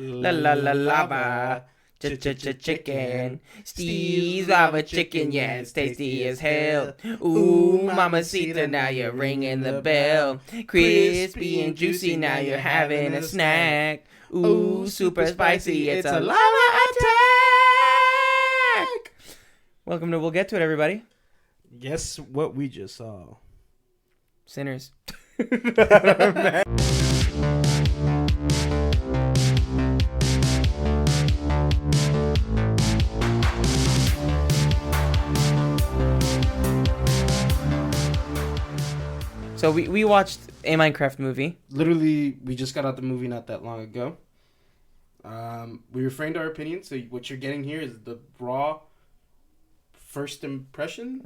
La la la lava. Chicken. Steve's lava chicken, yeah, it's tasty as hell. Ooh, mamacita, now you're ringing the bell. Crispy and juicy, now you're having a snack. Ooh, super spicy, it's a lava attack! Welcome to We'll Get To It, everybody. Guess what we just saw? Sinners. So we watched a Minecraft movie. Literally, we just got out the movie not that long ago. We refrained our opinion, so what you're getting here is the raw first impression.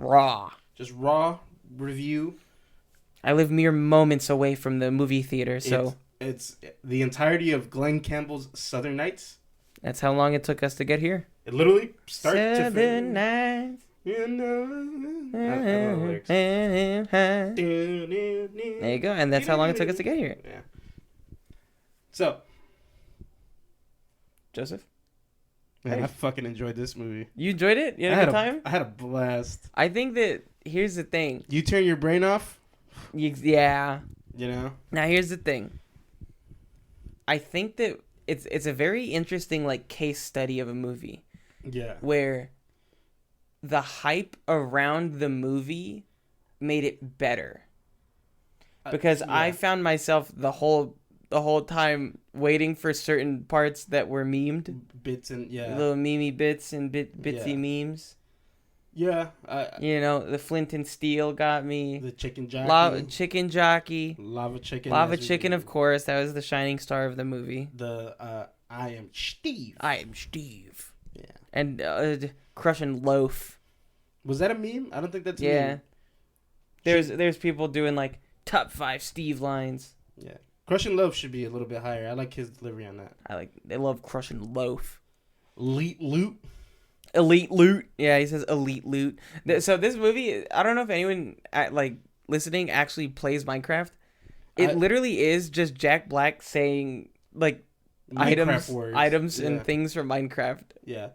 Just raw review. I live mere moments away from the movie theater, so... It's the entirety of Glenn Campbell's Southern Nights. That's how long it took us to get here. It literally starts to Southern Nights. I don't know the lyrics. There you go, and that's how long it took us to get here. Yeah. So, Joseph? man, Hey. I fucking enjoyed this movie. You enjoyed it? You had a good time? I had a blast. I think that, here's the thing. You turn your brain off, Yeah. you know? Now, here's the thing. I think that it's a very interesting, like, case study of a movie. Yeah. Where the hype around the movie made it better. Because I found myself the whole time waiting for certain parts that were memed. Bits and, Little memey bits and bitsy memes. Yeah. You know, the Flint and Steel got me. The chicken jockey. Chicken jockey. Lava chicken. Lava chicken, of course. That was the shining star of the movie. The, I am Steve. I am Steve. Yeah. And crushing loaf. Was that a meme? I don't think that's a meme. There's people doing like top 5 Steve lines. Yeah. Crushing loaf should be a little bit higher. I like his delivery on that. They love crushing loaf. Elite loot. Elite loot. Yeah, he says elite loot. So this movie, I don't know if anyone listening actually plays Minecraft. It literally is just Jack Black saying like Minecraft items and things from Minecraft. Yeah.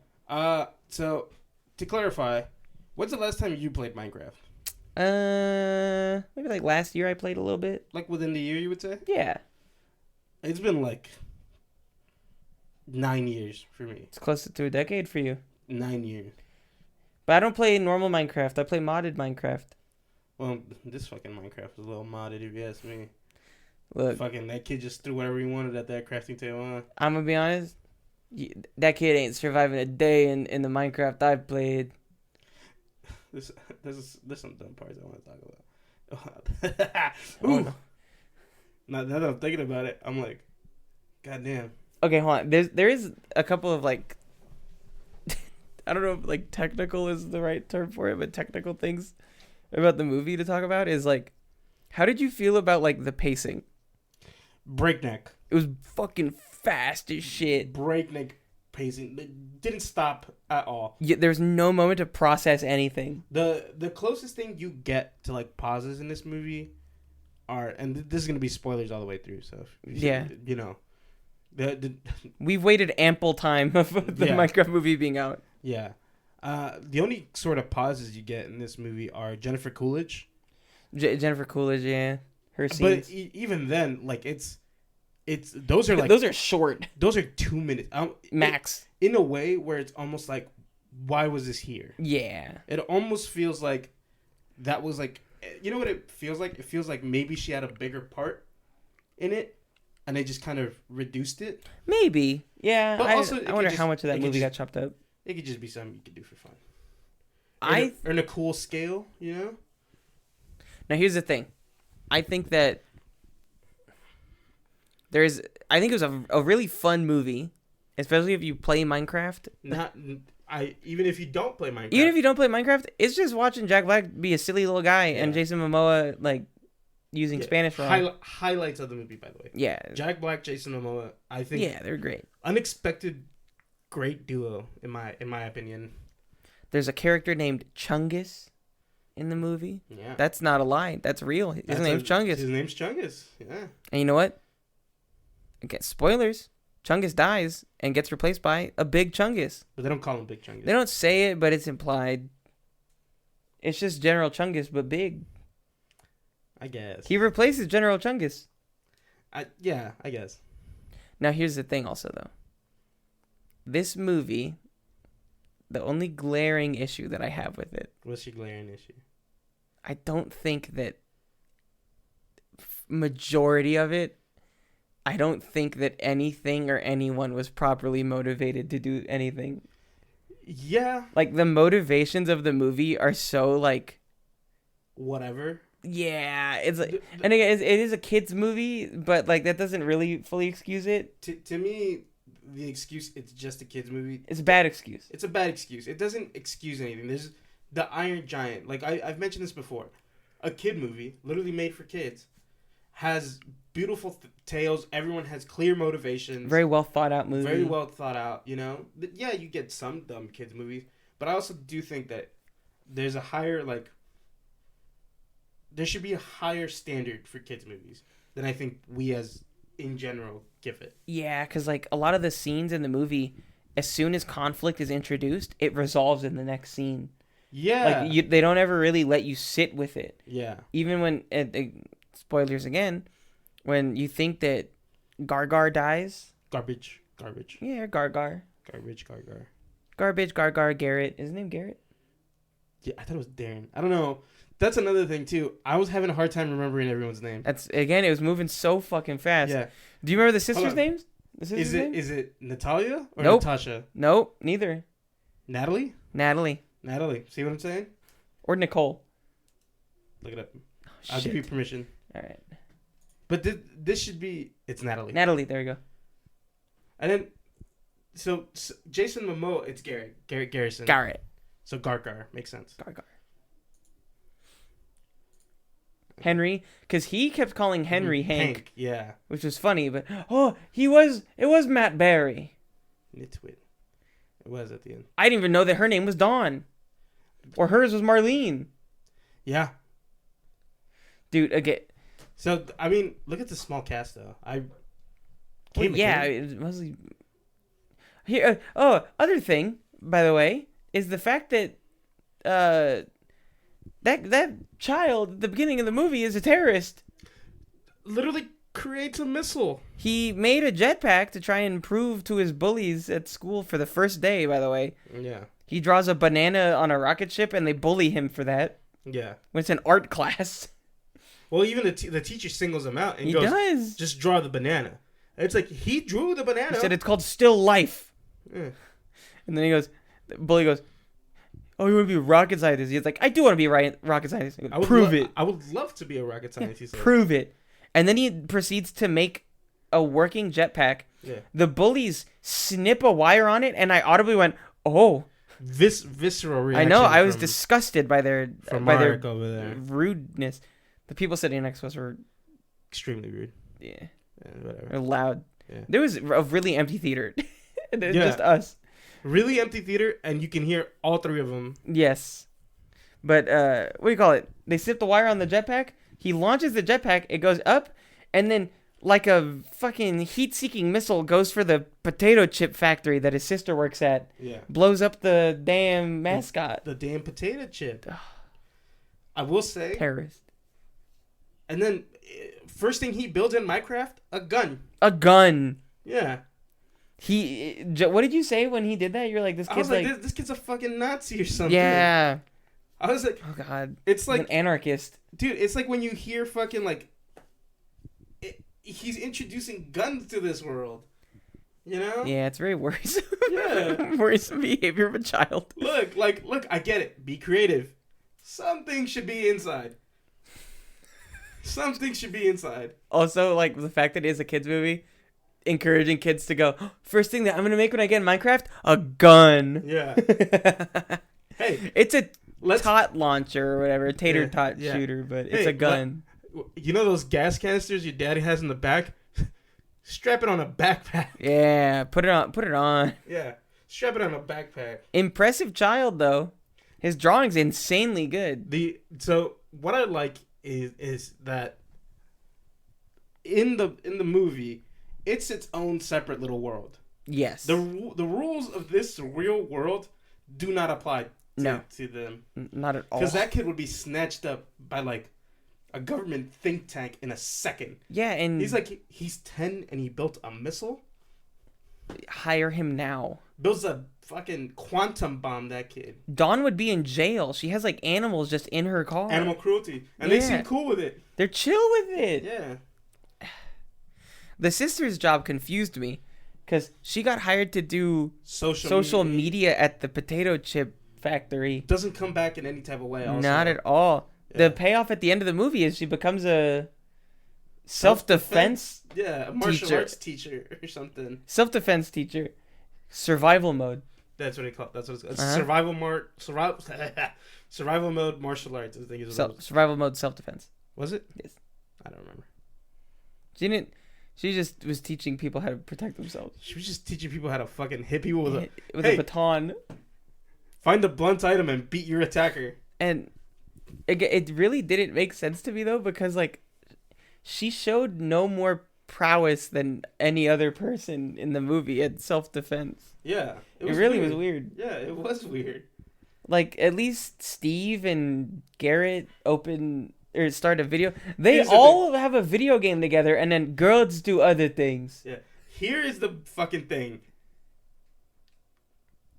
So to clarify, when's the last time you played Minecraft? Maybe like last year I played a little bit. Like within the year, you would say? Yeah. It's been like 9 years for me. It's close to a decade for you. 9 years. But I don't play normal Minecraft. I play modded Minecraft. Well, this fucking Minecraft is a little modded, if you ask me. Look, fucking that kid just threw whatever he wanted at that crafting table. I'm gonna be honest. That kid ain't surviving a day in the Minecraft I've played. There's some dumb parts I want to talk about. Ooh. No. Now that I'm thinking about it, I'm like, goddamn. Okay, hold on. There is a couple of like, I don't know if like technical is the right term for it, but technical things about the movie to talk about is like, how did you feel about like the pacing? Breakneck. It was fucking fast as shit. Breakneck pacing. It didn't stop at all. Yeah, there's no moment to process anything. The closest thing you get to like pauses in this movie are, and this is gonna be spoilers all the way through. So yeah, you know, we've waited ample time of the Minecraft movie being out. Yeah, the only sort of pauses you get in this movie are Jennifer Coolidge. Jennifer Coolidge, yeah, her scenes. But even then, like it's those are like those are short. Those are 2 minutes max. In a way where it's almost like, why was this here? Yeah. It almost feels like that was like, you know what it feels like? It feels like maybe she had a bigger part in it, and they just kind of reduced it. Maybe. Yeah. But also, I wonder how much of that movie got chopped up. It could just be something you could do for fun. Or in a cool scale, you know? Now, here's the thing. I think that I think it was a really fun movie, especially if you play Minecraft. Even if you don't play Minecraft. Even if you don't play Minecraft, it's just watching Jack Black be a silly little guy and Jason Momoa like using Spanish wrong. Highlights of the movie, by the way. Yeah. Jack Black, Jason Momoa, I think. Yeah, they're great. Unexpected, great duo in my opinion. There's a character named Chungus in the movie. Yeah. That's not a lie. That's real. His name's Chungus. His name's Chungus. Yeah. And you know what? Okay, spoilers. Chungus dies and gets replaced by a big Chungus. But they don't call him Big Chungus. They don't say it, but it's implied. It's just General Chungus, but big. I guess. He replaces General Chungus. I guess. Now, here's the thing also, though. This movie, the only glaring issue that I have with it. What's your glaring issue? I don't think that majority of it, I don't think that anything or anyone was properly motivated to do anything. Yeah. Like, the motivations of the movie are so, like... Whatever. Yeah, it's like, and again, it is a kids movie, but like that doesn't really fully excuse it. To me, the excuse it's just a kids movie. It's a bad excuse. It's a bad excuse. It doesn't excuse anything. There's the Iron Giant. Like I've mentioned this before, a kid movie, literally made for kids, has beautiful tales. Everyone has clear motivations. Very well thought out movie. Very well thought out. You know, yeah, you get some dumb kids movies, but I also do think that there's a higher like. There should be a higher standard for kids movies than I think we as in general give it. Yeah, because like a lot of the scenes in the movie, as soon as conflict is introduced, it resolves in the next scene. Yeah. Like they don't ever really let you sit with it. Yeah. Even when, spoilers again, when you think that Gargar dies. Garbage. Yeah, Gargar. Garbage. Garrett. Is his name Garrett? Yeah, I thought it was Darren. I don't know. That's another thing too. I was having a hard time remembering everyone's name. That's again. It was moving so fucking fast. Yeah. Do you remember the sisters' names? Is it Natalia or Nope. Natasha? Nope. Neither. Natalie. See what I'm saying? Or Nicole. Look it up. Oh, I'll give you permission. All right. But this should be. It's Natalie. There you go. And then, so Jason Momoa. It's Garrison. Garrett. So Gargar makes sense. Gargar. Henry, because he kept calling Henry Hank. Yeah. Which was funny, but it was Matt Berry. Nitwit. It was at the end. I didn't even know that her name was Dawn. Or hers was Marlene. Yeah. Dude, again. So, I mean, look at the small cast, though. It was... Here, other thing, by the way, is the fact that that child at the beginning of the movie is a terrorist. Literally creates a missile. He made a jetpack to try and prove to his bullies at school for the first day, by the way. Yeah. He draws a banana on a rocket ship and they bully him for that. Yeah. When it's an art class. Well, even the teacher singles him out and he goes, does. Just draw the banana. And it's like, he drew the banana. He said it's called still life. Yeah. And then the bully goes, oh, you want to be a rocket scientist? He's like, I do want to be a rocket scientist. Prove it. I would love to be a rocket scientist. Prove it. And then he proceeds to make a working jetpack. Yeah. The bullies snip a wire on it, and I audibly went, oh. Visceral reaction. I know. I was disgusted by their over there. Rudeness. The people sitting next to us were extremely rude. Yeah. Whatever. Loud. Yeah. There was a really empty theater. It's Yeah. just us. Really empty theater, and you can hear all three of them. Yes. But, what do you call it? They snip the wire on the jetpack. He launches the jetpack. It goes up. And then, like a fucking heat-seeking missile, goes for the potato chip factory that his sister works at. Yeah. Blows up the damn mascot. The damn potato chip. I will say. Terrorist. And then, first thing he builds in Minecraft, a gun. A gun. Yeah. What did you say when he did that? You're like, this kid's this kid's a fucking Nazi or something. Yeah. I was like, oh god. It's like an anarchist. Dude, it's like when you hear fucking like, he's introducing guns to this world. You know? Yeah, it's very worrisome. Yeah. Worrisome behavior of a child. Look, I get it. Be creative. Something should be inside. Something should be inside. Also, like, the fact that it is a kid's movie, encouraging kids to go, first thing that I'm going to make when I get in Minecraft, a gun. Yeah. Hey. It's a tot launcher or whatever, a tater tot shooter, but it's a gun. You know those gas canisters your daddy has in the back? Strap it on a backpack. Yeah, put it on. Yeah, strap it on a backpack. Impressive child, though. His drawing's insanely good. So what I like is that in the movie, it's its own separate little world. Yes. The rules of this real world do not apply to them. Not at all. Because that kid would be snatched up by like a government think tank in a second. Yeah, and he's 10 and he built a missile. Hire him now. Builds a fucking quantum bomb, that kid. Dawn would be in jail. She has like animals just in her car. Animal cruelty. And they seem cool with it. They're chill with it. Yeah. The sister's job confused me because she got hired to do social media at the potato chip factory. Doesn't come back in any type of way. Also. Not at all. Yeah. The payoff at the end of the movie is she becomes a self-defense a martial arts teacher or something. Self-defense teacher. Survival mode. That's what they call it. That's what it's called. Survival mode martial arts. I think is what survival mode self-defense. Was it? Yes. I don't remember. She just was teaching people how to protect themselves. She was just teaching people how to fucking hit people with a baton. Find a blunt item and beat your attacker. And it really didn't make sense to me though, because like she showed no more prowess than any other person in the movie at self-defense. Yeah. It really was weird. Yeah, it was weird. Like at least Steve and Garrett start a video. They all have a video game together, and then girls do other things. Yeah. Here is the fucking thing.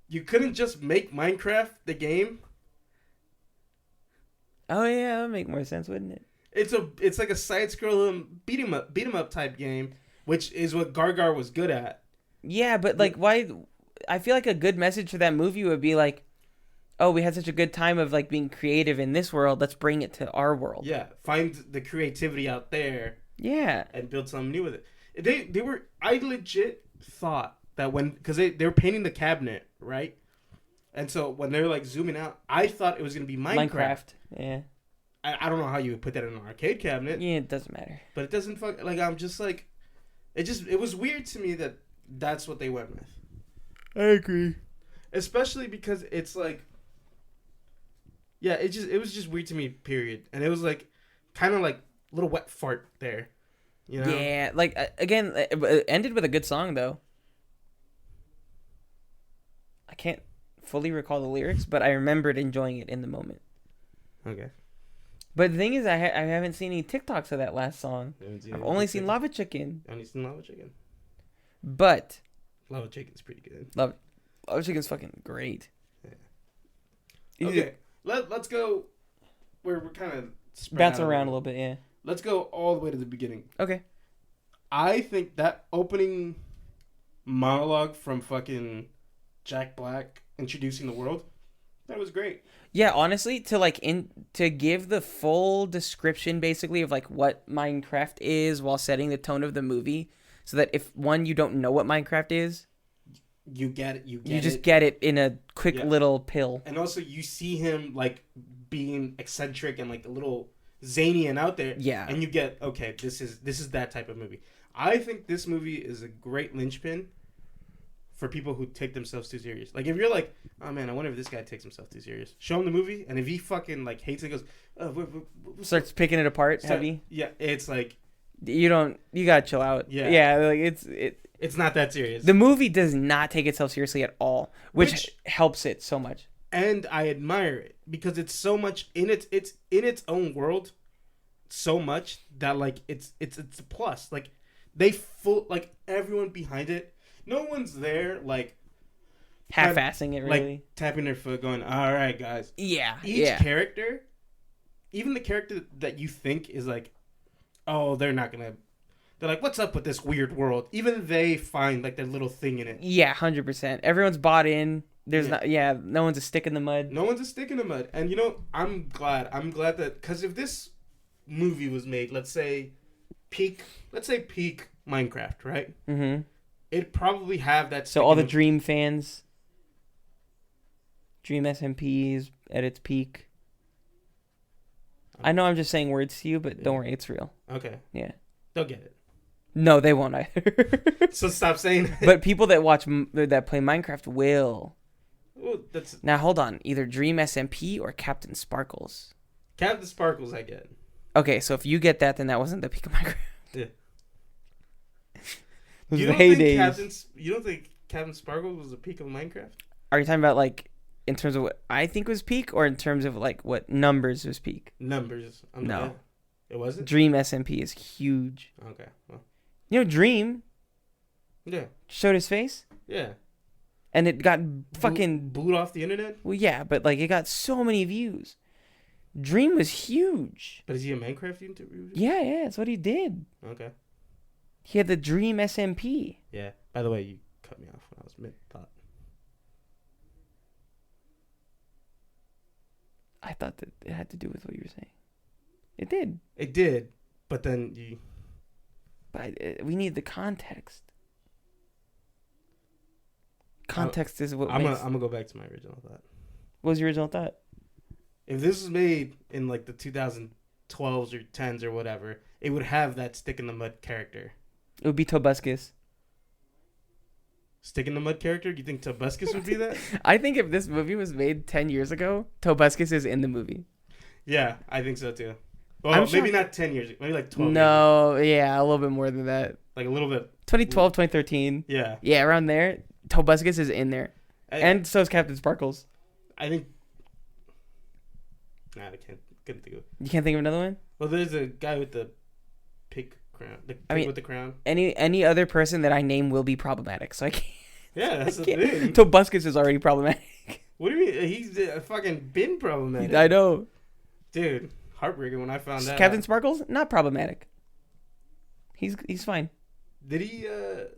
You couldn't just make Minecraft the game. Oh yeah, that would make more sense, wouldn't it? It's like a side-scrolling beat 'em up type game, which is what Gargar was good at. Yeah, but like why? I feel like a good message for that movie would be like, oh, we had such a good time of like being creative in this world. Let's bring it to our world. Yeah, find the creativity out there. Yeah, and build something new with it. I legit thought that because they were painting the cabinet, right? And so when they're like zooming out, I thought it was gonna be Minecraft. Yeah. I don't know how you would put that in an arcade cabinet. Yeah, it doesn't matter. But it doesn't I'm just like, it was weird to me that that's what they went with. I agree. Especially because it's like, yeah, it was just weird to me, period. And it was like, kind of like a little wet fart there, you know? Yeah, like again, it ended with a good song though. I can't fully recall the lyrics, but I remembered enjoying it in the moment. Okay. But the thing is, I haven't seen any TikToks of that last song. I've only seen Lava Chicken. Only seen Lava Chicken. But Lava Chicken's pretty good. Lava Chicken's fucking great. Yeah. Okay, let's go. We're kind of bouncing around a little bit, yeah. Let's go all the way to the beginning. Okay. I think that opening monologue from fucking Jack Black introducing the world, that was great. Yeah, honestly, to give the full description basically of like what Minecraft is while setting the tone of the movie, so that if you don't know what Minecraft is, you get it. You just get it in a quick little pill. And also you see him like being eccentric and like a little zany and out there. Yeah. And you get, okay, this is that type of movie. I think this movie is a great linchpin for people who take themselves too serious. Like, if you're like, oh man, I wonder if this guy takes himself too serious. Show him the movie, and if he fucking like hates it, goes, starts picking it apart, heavy. Yeah, it's like you gotta chill out. Yeah, like it's not that serious. The movie does not take itself seriously at all, which helps it so much. And I admire it because it's so much in it's in its own world, so much that like it's a plus. Like like everyone behind it. No one's there, like... half-assing it, really. Like, tapping their foot, going, all right, guys. Yeah, Each character, even the character that you think is like, oh, they're not gonna... They're like, what's up with this weird world? Even they find, like, their little thing in it. Yeah, 100%. Everyone's bought in. There's no one's a stick in the mud. No one's a stick in the mud. And, you know, I'm glad that... Because if this movie was made, let's say peak Minecraft, right? Mm-hmm. It'd probably have that. So all the Dream fans, Dream SMPs at its peak. I know I'm just saying words to you, but don't worry, it's real. Okay. Yeah. They'll get it. No, they won't either. So stop saying that. But people that play Minecraft will. Well, now hold on, either Dream SMP or Captain Sparkles. Captain Sparkles, I get. Okay, so if you get that, then that wasn't the peak of Minecraft. Yeah. was the heydays. You don't think Captain Sparkles was the peak of Minecraft? Are you talking about like in terms of what I think was peak, or in terms of like what numbers was peak? Numbers. No. It wasn't? Dream SMP is huge. Okay. Well. You know Dream? Yeah. Showed his face? Yeah. And it got fucking... Booed off the internet? Well, yeah, but like it got so many views. Dream was huge. But is he a Minecraft YouTuber? Yeah, that's what he did. Okay. He had the Dream SMP. Yeah. By the way, you cut me off when I was mid-thought. I thought that it had to do with what you were saying. It did. It did, but then you... But we need the context. Context is what I'm makes... gonna go back to my original thought. What was your original thought? If this was made in like the 2012s or 10s or whatever, it would have that stick in the mud character. It would be Tobuscus. Stick in the mud character? Do you think Tobuscus would be that? I think if this movie was made 10 years ago, Tobuscus is in the movie. Yeah, I think so too. Well, maybe not 10 years ago. Maybe like 12 No, yeah, a little bit more than that. Like a little bit. 2012, 2013. Yeah. Yeah, around there. Tobuscus is in there. And so is Captain Sparkles. I think... Nah, I couldn't think of it. You can't think of another one? Well, there's a guy with the pig crown. The pig with the crown. Any other person that I name will be problematic, so I can't. Yeah, that's the thing. Tobuscus is already problematic. What do you mean? He's fucking been problematic. I know. Dude, heartbreaking when I found that. Captain Sparkles? Not problematic. He's fine. Did he?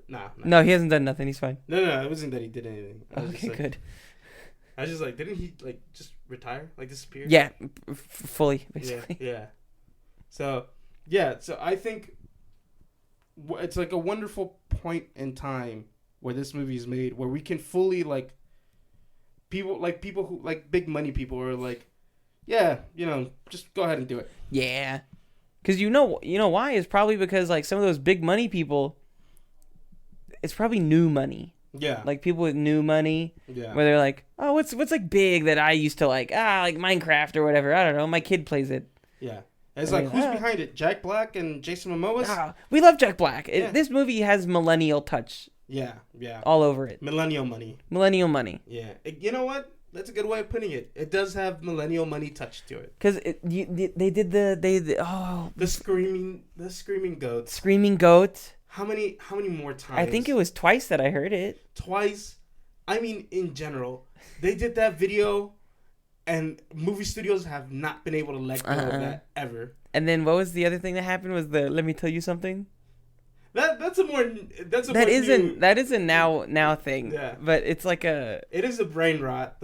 Nah. No, he hasn't done nothing. He's fine. No, it wasn't that he did anything. Okay, good. I was just like, didn't he like just retire, like disappear? Yeah, fully, basically. Yeah. So I think it's like a wonderful point in time where this movie is made, where we can fully like people who like big money people are like, yeah, just go ahead and do it. Yeah. Because you know why? It's probably because like some of those big money people, it's probably new money. Yeah. Like people with new money. Yeah. Where they're like, oh, what's like big that I used to like? Like Minecraft or whatever. I don't know. My kid plays it. Yeah. And it's like, who's behind it? Jack Black and Jason Momoa? We love Jack Black. Yeah. This movie has millennial touch. Yeah. All over it. Millennial money. Yeah. You know what? That's a good way of putting it. It does have millennial money touch to it. Because they did the screaming goat. Screaming goat. How many more times? I think it was twice that I heard it. Twice? I mean, in general, they did that video, and movie studios have not been able to let go of that ever. And then what was the other thing that happened? Was the "Let me tell you something"? That is a now thing. Yeah. But it's like a. It is a brain rot.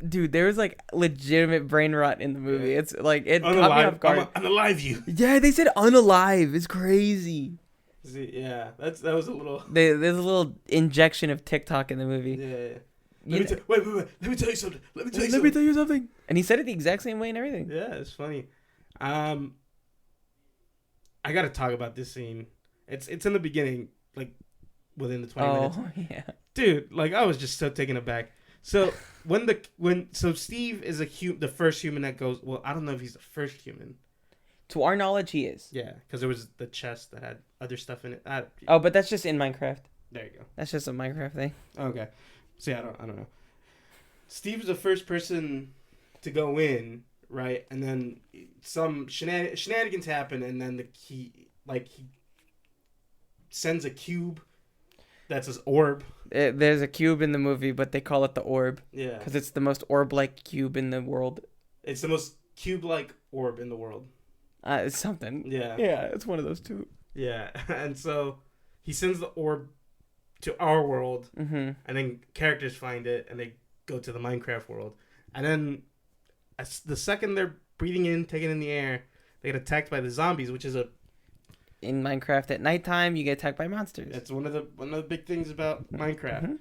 Dude, there was like legitimate brain rot in the movie. Yeah. It's like it caught me off guard. Unalive you. Yeah, they said unalive. It's crazy. See, yeah, that was a little. There's a little injection of TikTok in the movie. Yeah. Wait. Let me tell you something. Let me tell you something. And he said it the exact same way and everything. Yeah, it's funny. I gotta talk about this scene. It's in the beginning, like within the 20 minutes. Oh yeah. Dude, like I was just so taken aback. So so Steve is the first human that goes. Well, I don't know if he's the first human. To our knowledge, he is. Yeah, because there was the chest that had other stuff in it. But that's just in Minecraft. There you go. That's just a Minecraft thing. Okay. See, I don't know. Steve's the first person to go in, right? And then some shenanigans happen, and then he sends a cube. That's his orb. There's a cube in the movie, but they call it the orb. Yeah. Because it's the most orb-like cube in the world. It's the most cube-like orb in the world. It's something. Yeah. Yeah, it's one of those two. Yeah, and so he sends the orb to our world, and then characters find it, and they go to the Minecraft world. And then the second they're breathing in, taking in the air, they get attacked by the zombies, which is in Minecraft at nighttime, you get attacked by monsters. That's one of the big things about Minecraft. Mm-hmm.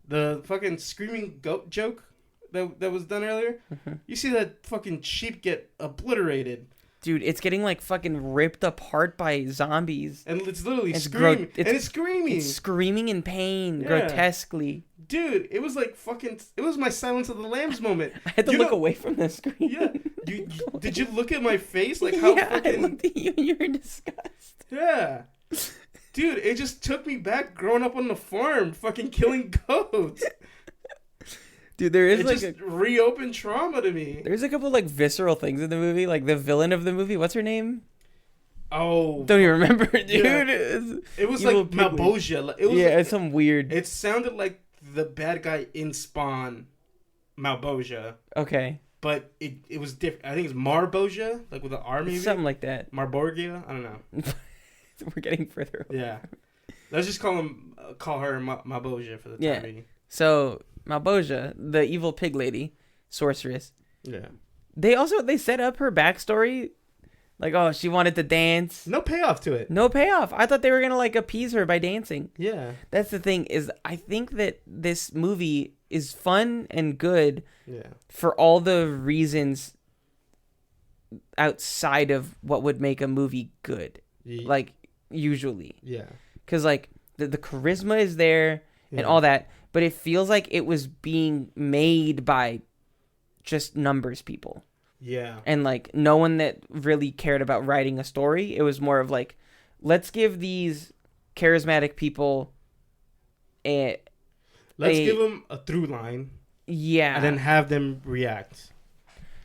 The fucking screaming goat joke that was done earlier. Mm-hmm. You see that fucking sheep get obliterated. Dude, it's getting like fucking ripped apart by zombies. And it's literally screaming. It's screaming. It's screaming in pain, grotesquely. Dude, it was like fucking... It was my Silence of the Lambs moment. I had to look away from the screen. Yeah. Did you look at my face? Like how fucking... I looked at you and you were in disgust. Yeah. Dude, it just took me back growing up on the farm, fucking killing goats. Dude, there is it like just reopened trauma to me. There's a couple like visceral things in the movie, like the villain of the movie. What's her name? Oh, don't even remember, dude. Yeah. It was like Malboja. It was it's some weird. It sounded like the bad guy in Spawn, Malboja. Okay. But it was different. I think it's Marboja, like with an R maybe. Something like that. Marborgia. I don't know. We're getting further away. Yeah. Let's just call her Malboja for the time being. So Malboja, the evil pig lady, sorceress. Yeah. They set up her backstory, like, oh, she wanted to dance. No payoff to it. No payoff. I thought they were gonna like appease her by dancing. Yeah. That's the thing, is I think that this movie is fun and good. Yeah. For all the reasons outside of what would make a movie good. Yeah. Like usually. Yeah. Cuz like the charisma is there and all that, but it feels like it was being made by just numbers people. Yeah. And like no one that really cared about writing a story. It was more of like, let's give these charismatic people let's give them a through line. Yeah. And then have them react.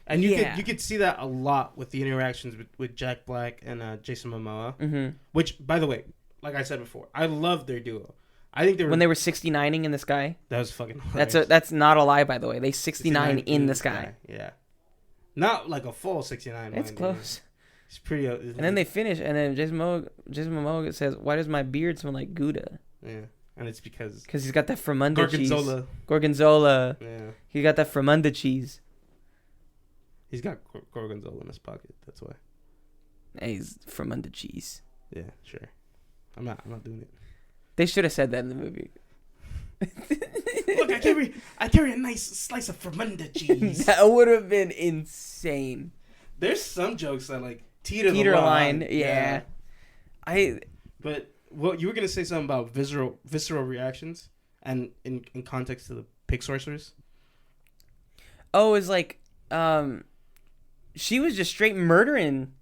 And you could see that a lot with the interactions with Jack Black and Jason Momoa. Mm-hmm. Which, by the way, like I said before, I love their duo. I think when they were 69ing in the sky. That was fucking hilarious. That's not a lie, by the way. They 69 in the sky. Yeah. Not like a full 69. It's close. It's pretty. And then they finish, and then Jason Momoa says, "Why does my beard smell like Gouda?" Yeah. And it's because he's got that Fremunda cheese. Gorgonzola. Yeah. He got that Fremunda cheese. He's got Gorgonzola in his pocket. That's why. Hey, he's Fremunda cheese. Yeah, sure. I'm not doing it. They should have said that in the movie. Look, I carry a nice slice of Fremunda cheese. That would have been insane. There's some jokes that like teeter the line. Yeah. But well, you were gonna say something about visceral reactions, and in context to the pig sorcerers. Oh, it's like, she was just straight murdering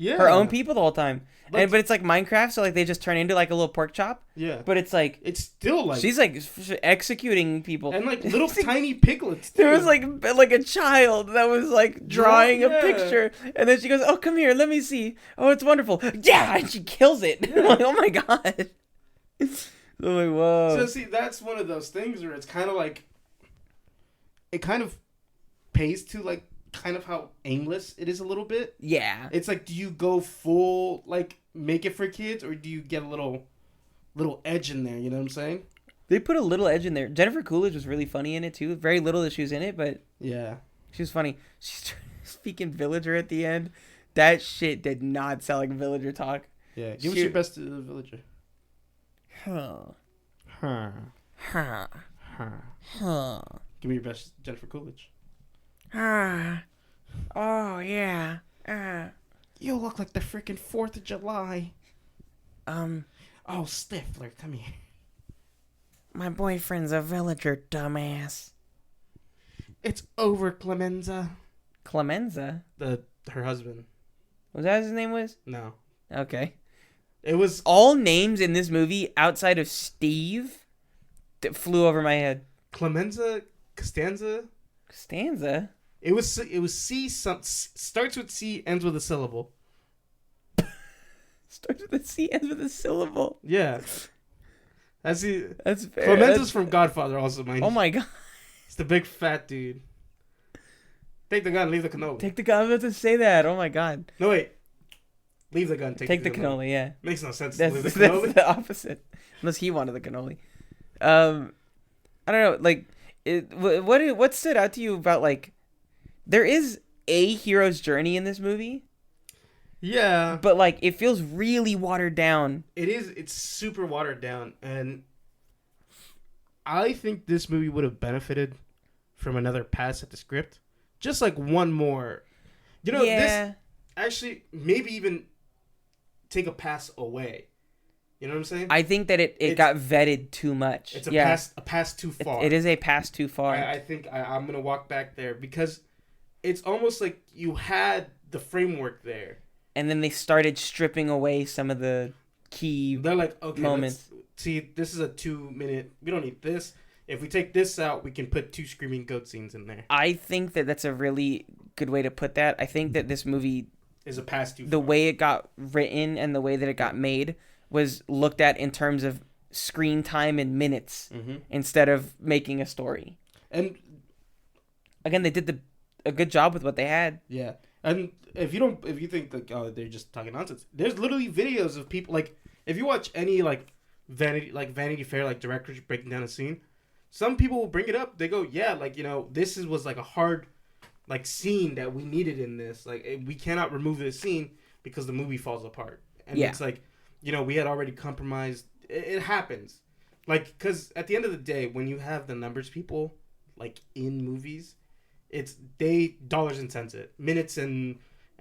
her own people the whole time. But it's like Minecraft, so like they just turn into like a little pork chop. Yeah. But it's like it's still like she's like executing people and like little tiny piglets. There was like a child that was like drawing a picture, and then she goes, "Oh, come here, let me see. Oh, it's wonderful." Yeah, and she kills it. I'm like, oh my god. I'm like, whoa. So see, that's one of those things where it's kind of like it kind of pays to like kind of how aimless it is a little bit. Yeah. It's like, do you go full like make it for kids, or do you get a little edge in there? You know what I'm saying? They put a little edge in there. Jennifer Coolidge was really funny in it too. Very little that she was in it, but yeah, she was funny. She's speaking villager at the end. That shit did not sound like villager talk. Yeah, give us your best to the villager. Give me your best Jennifer Coolidge. Oh yeah. You look like the freaking 4th of July. Oh, Stifler, come here. My boyfriend's a villager, dumbass. It's over, Clemenza. Clemenza? Her husband. Was that his name was? No. Okay. It was all names in this movie outside of Steve that flew over my head. Clemenza, Costanza. It was C. Starts with C, ends with a syllable. Starts with a C, ends with a syllable. Yeah. That's fair. Clemenza's from Godfather, also, mind. Oh my god. It's the big fat dude. Take the gun, leave the cannoli. Take the gun. I was about to say that. Oh my god. No, wait. Leave the gun. Take the cannoli. Yeah. Makes no sense. That's, to leave the cannoli. That's the opposite. Unless he wanted the cannoli. I don't know. Like, what stood out to you about like? There is a hero's journey in this movie. Yeah. But like, it feels really watered down. It is. It's super watered down, and I think this movie would have benefited from another pass at the script. Just like one more. You know, this actually maybe even take a pass away. You know what I'm saying? I think that it got vetted too much. It's a pass too far. It is a pass too far. I think I'm going to walk back there because it's almost like you had the framework there. And then they started stripping away some of the key They're like, okay, moments. see, this is a 2-minute. We don't need this. If we take this out, we can put 2 screaming goat scenes in there. I think that that's a really good way to put that. I think that this movie is a pass too far. The way it got written and the way that it got made was looked at in terms of screen time in minutes instead of making a story. And again, they did a good job with what they had. Yeah. And if you think that they're just talking nonsense, there's literally videos of people, like, if you watch any like Vanity Fair, like, directors breaking down a scene, some people will bring it up. They go, yeah, like, you know, this was like a hard like scene that we needed in this. Like, we cannot remove this scene because the movie falls apart. And it's like, you know, we had already compromised. It happens. Like, because at the end of the day, when you have the numbers people, like, in movies, they dollars and cents it. Minutes and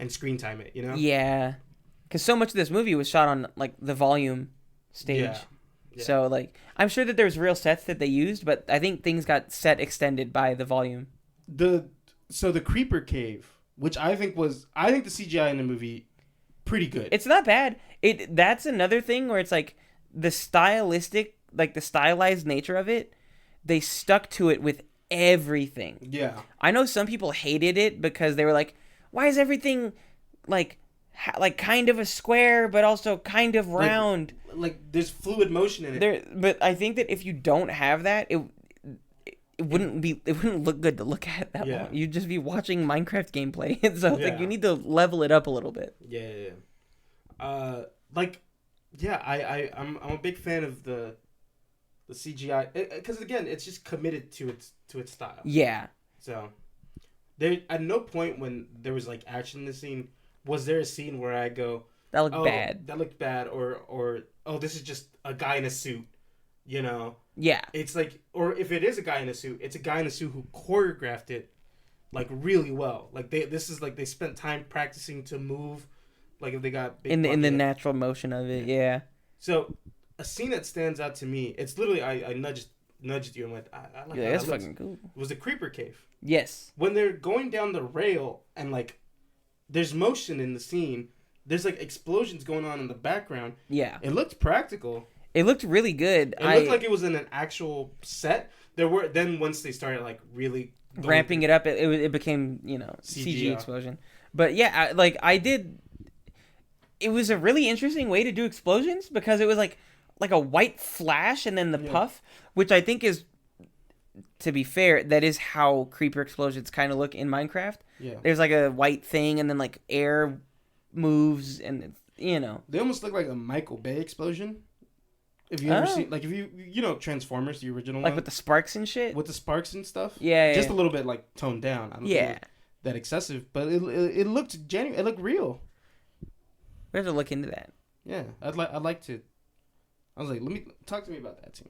screen time it, you know? Yeah. Because so much of this movie was shot on, like, the volume stage. Yeah. So, like, I'm sure that there's real sets that they used, but I think things got set extended by the volume. So the creeper cave, which I think the CGI in the movie pretty good. It's not bad. That's another thing where it's like the stylized nature of it, they stuck to it with everything. Yeah. I know some people hated it because they were like, why is everything like kind of a square but also kind of round? Like there's fluid motion in it. But I think that if you don't have that, it wouldn't look good to look at that long. You'd just be watching Minecraft gameplay. So like you need to level it up a little bit. Yeah. I'm a big fan of the CGI because again, it's just committed to its style. Yeah. So there at no point when there was like action in the scene was there a scene where I go, that looked bad. That looked bad, or oh, this is just a guy in a suit, you know. Yeah. It's like, or if it is a guy in a suit, it's a guy in a suit who choreographed it, like, really well. Like, they spent time practicing to move, like, if they got... In the natural motion of it, yeah. So, a scene that stands out to me, it's literally, I nudged you and went, I like that. That's fucking cool. Was the creeper cave. Yes. When they're going down the rail and, like, there's motion in the scene, there's, like, explosions going on in the background. Yeah. It looked practical. It looked really good. It looked like it was in an actual set. Then once they started like really ramping it up, it became, you know, CG explosion. But yeah, it was a really interesting way to do explosions because it was like a white flash and then the puff, which I think is, to be fair, that is how creeper explosions kind of look in Minecraft. Yeah. There's like a white thing and then like air moves and, you know. They almost look like a Michael Bay explosion. If you ever seen, like, if you know Transformers, the original one? Like with the sparks and shit? With the sparks and stuff? Yeah. Just a little bit, like, toned down. I don't think that excessive, but it looked genuine. It looked real. We have to look into that. Yeah. I'd like to. I was like, talk to me about that scene.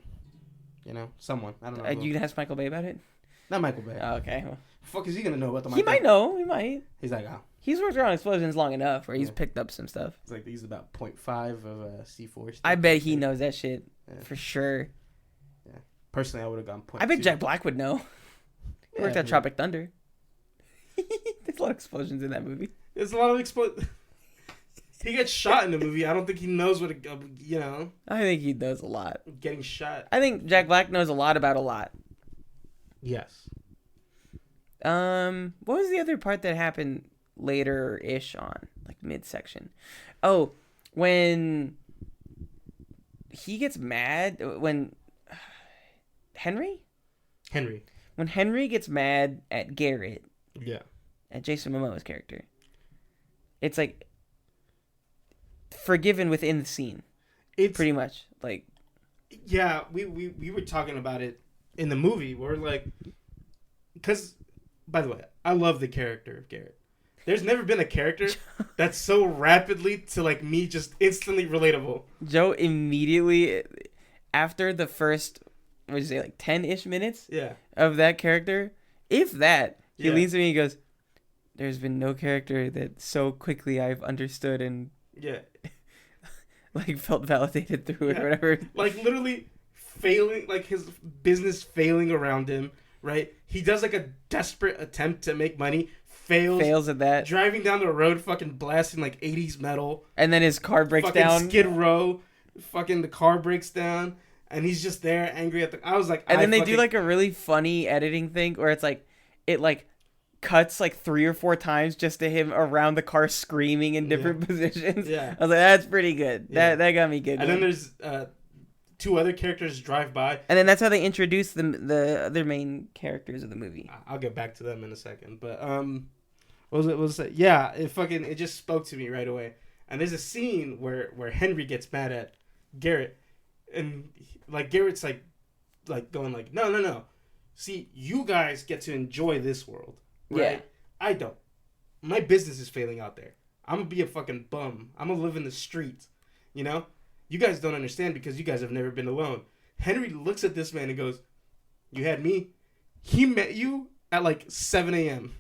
You know? Someone. I don't know. You can ask Michael Bay about it? Not Michael Bay. Oh, okay. Well, fuck is he going to know about the Michael Bay? He might know. He might. He's like, oh. He's worked around explosions long enough where he's picked up some stuff. It's like he's about 0.5 of C4. I bet he knows that shit for sure. Yeah. Personally, I would have gone 0.2. I bet Jack Black would know. He worked at Tropic Thunder. There's a lot of explosions in that movie. There's a lot of He gets shot in the movie. I don't think he knows what you know. I think he knows a lot. Getting shot. I think Jack Black knows a lot about a lot. Yes. What was the other part that happened later-ish on, like midsection? Oh, when he gets mad, when Henry? When Henry gets mad at Garrett. Yeah. At Jason Momoa's character. It's like forgiven within the scene. It's pretty much like. Yeah, we were talking about it in the movie. We're like, because, by the way, I love the character of Garrett. There's never been a character that's so rapidly to like me just instantly relatable. Joe immediately after the first, what did you say, like 10-ish minutes of that character, if that, he leans to me and he goes, there's been no character that so quickly I've understood and like felt validated through it or whatever. Like literally failing, like his business failing around him, right? He does like a desperate attempt to make money. Fails at that. Driving down the road, fucking blasting like 80s metal. And then his car breaks fucking down. Skid Row. fucking the car breaks down, and he's just there angry at the. I was like, and then they do like a really funny editing thing where it's like, it like cuts like 3 or 4 times just to him around the car screaming in different positions. Yeah, I was like, that's pretty good. Yeah. That got me good. And then there's 2 other characters drive by, and then that's how they introduce the other main characters of the movie. I'll get back to them in a second, but what was it? Yeah, it just spoke to me right away. And there's a scene where Henry gets mad at Garrett, and like Garrett's like going like, no. See, you guys get to enjoy this world, right? Yeah. I don't. My business is failing out there. I'm gonna be a fucking bum. I'm gonna live in the streets, you know? You guys don't understand because you guys have never been alone. Henry looks at this man and goes, "You had me. He met you at like 7 a.m.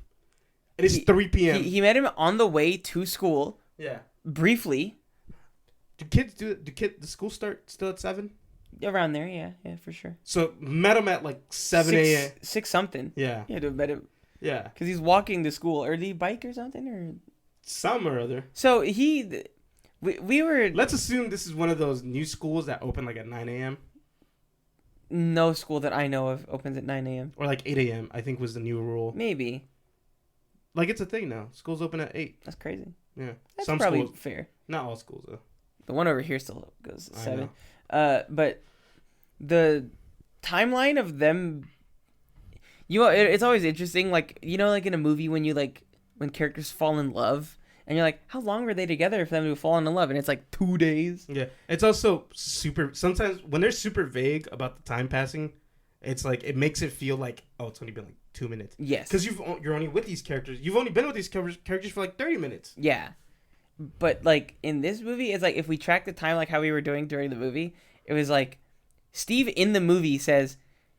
It is 3 p.m. He met him on the way to school. Yeah. Briefly. Do kids do it? The school start still at 7? Around there, yeah, for sure. So met him at like 7 a.m. 6 something. Yeah. You had to have met him. Yeah. Because he's walking to school. Or did he bike or something? Or some or other. So we were... Let's assume this is one of those new schools that open like at 9 a.m. No school that I know of opens at 9 a.m. Or like 8 a.m. I think was the new rule. Maybe. Like it's a thing now. Schools open at 8. That's crazy. Yeah. That's some probably schools, fair. Not all schools though. The one over here still goes at 7. I know. But the timeline of them... it's always interesting, like, you know, like in a movie when when characters fall in love, and you're like, how long were they together for them to have fallen in love? And it's like 2 days. Yeah. It's also sometimes when they're super vague about the time passing, it's like, it makes it feel like, oh, it's only been like 2 minutes. Yes. Because you're only with these characters. You've only been with these characters for like 30 minutes. Yeah. But like in this movie, it's like if we track the time like how we were doing during the movie, it was like Steve in the movie says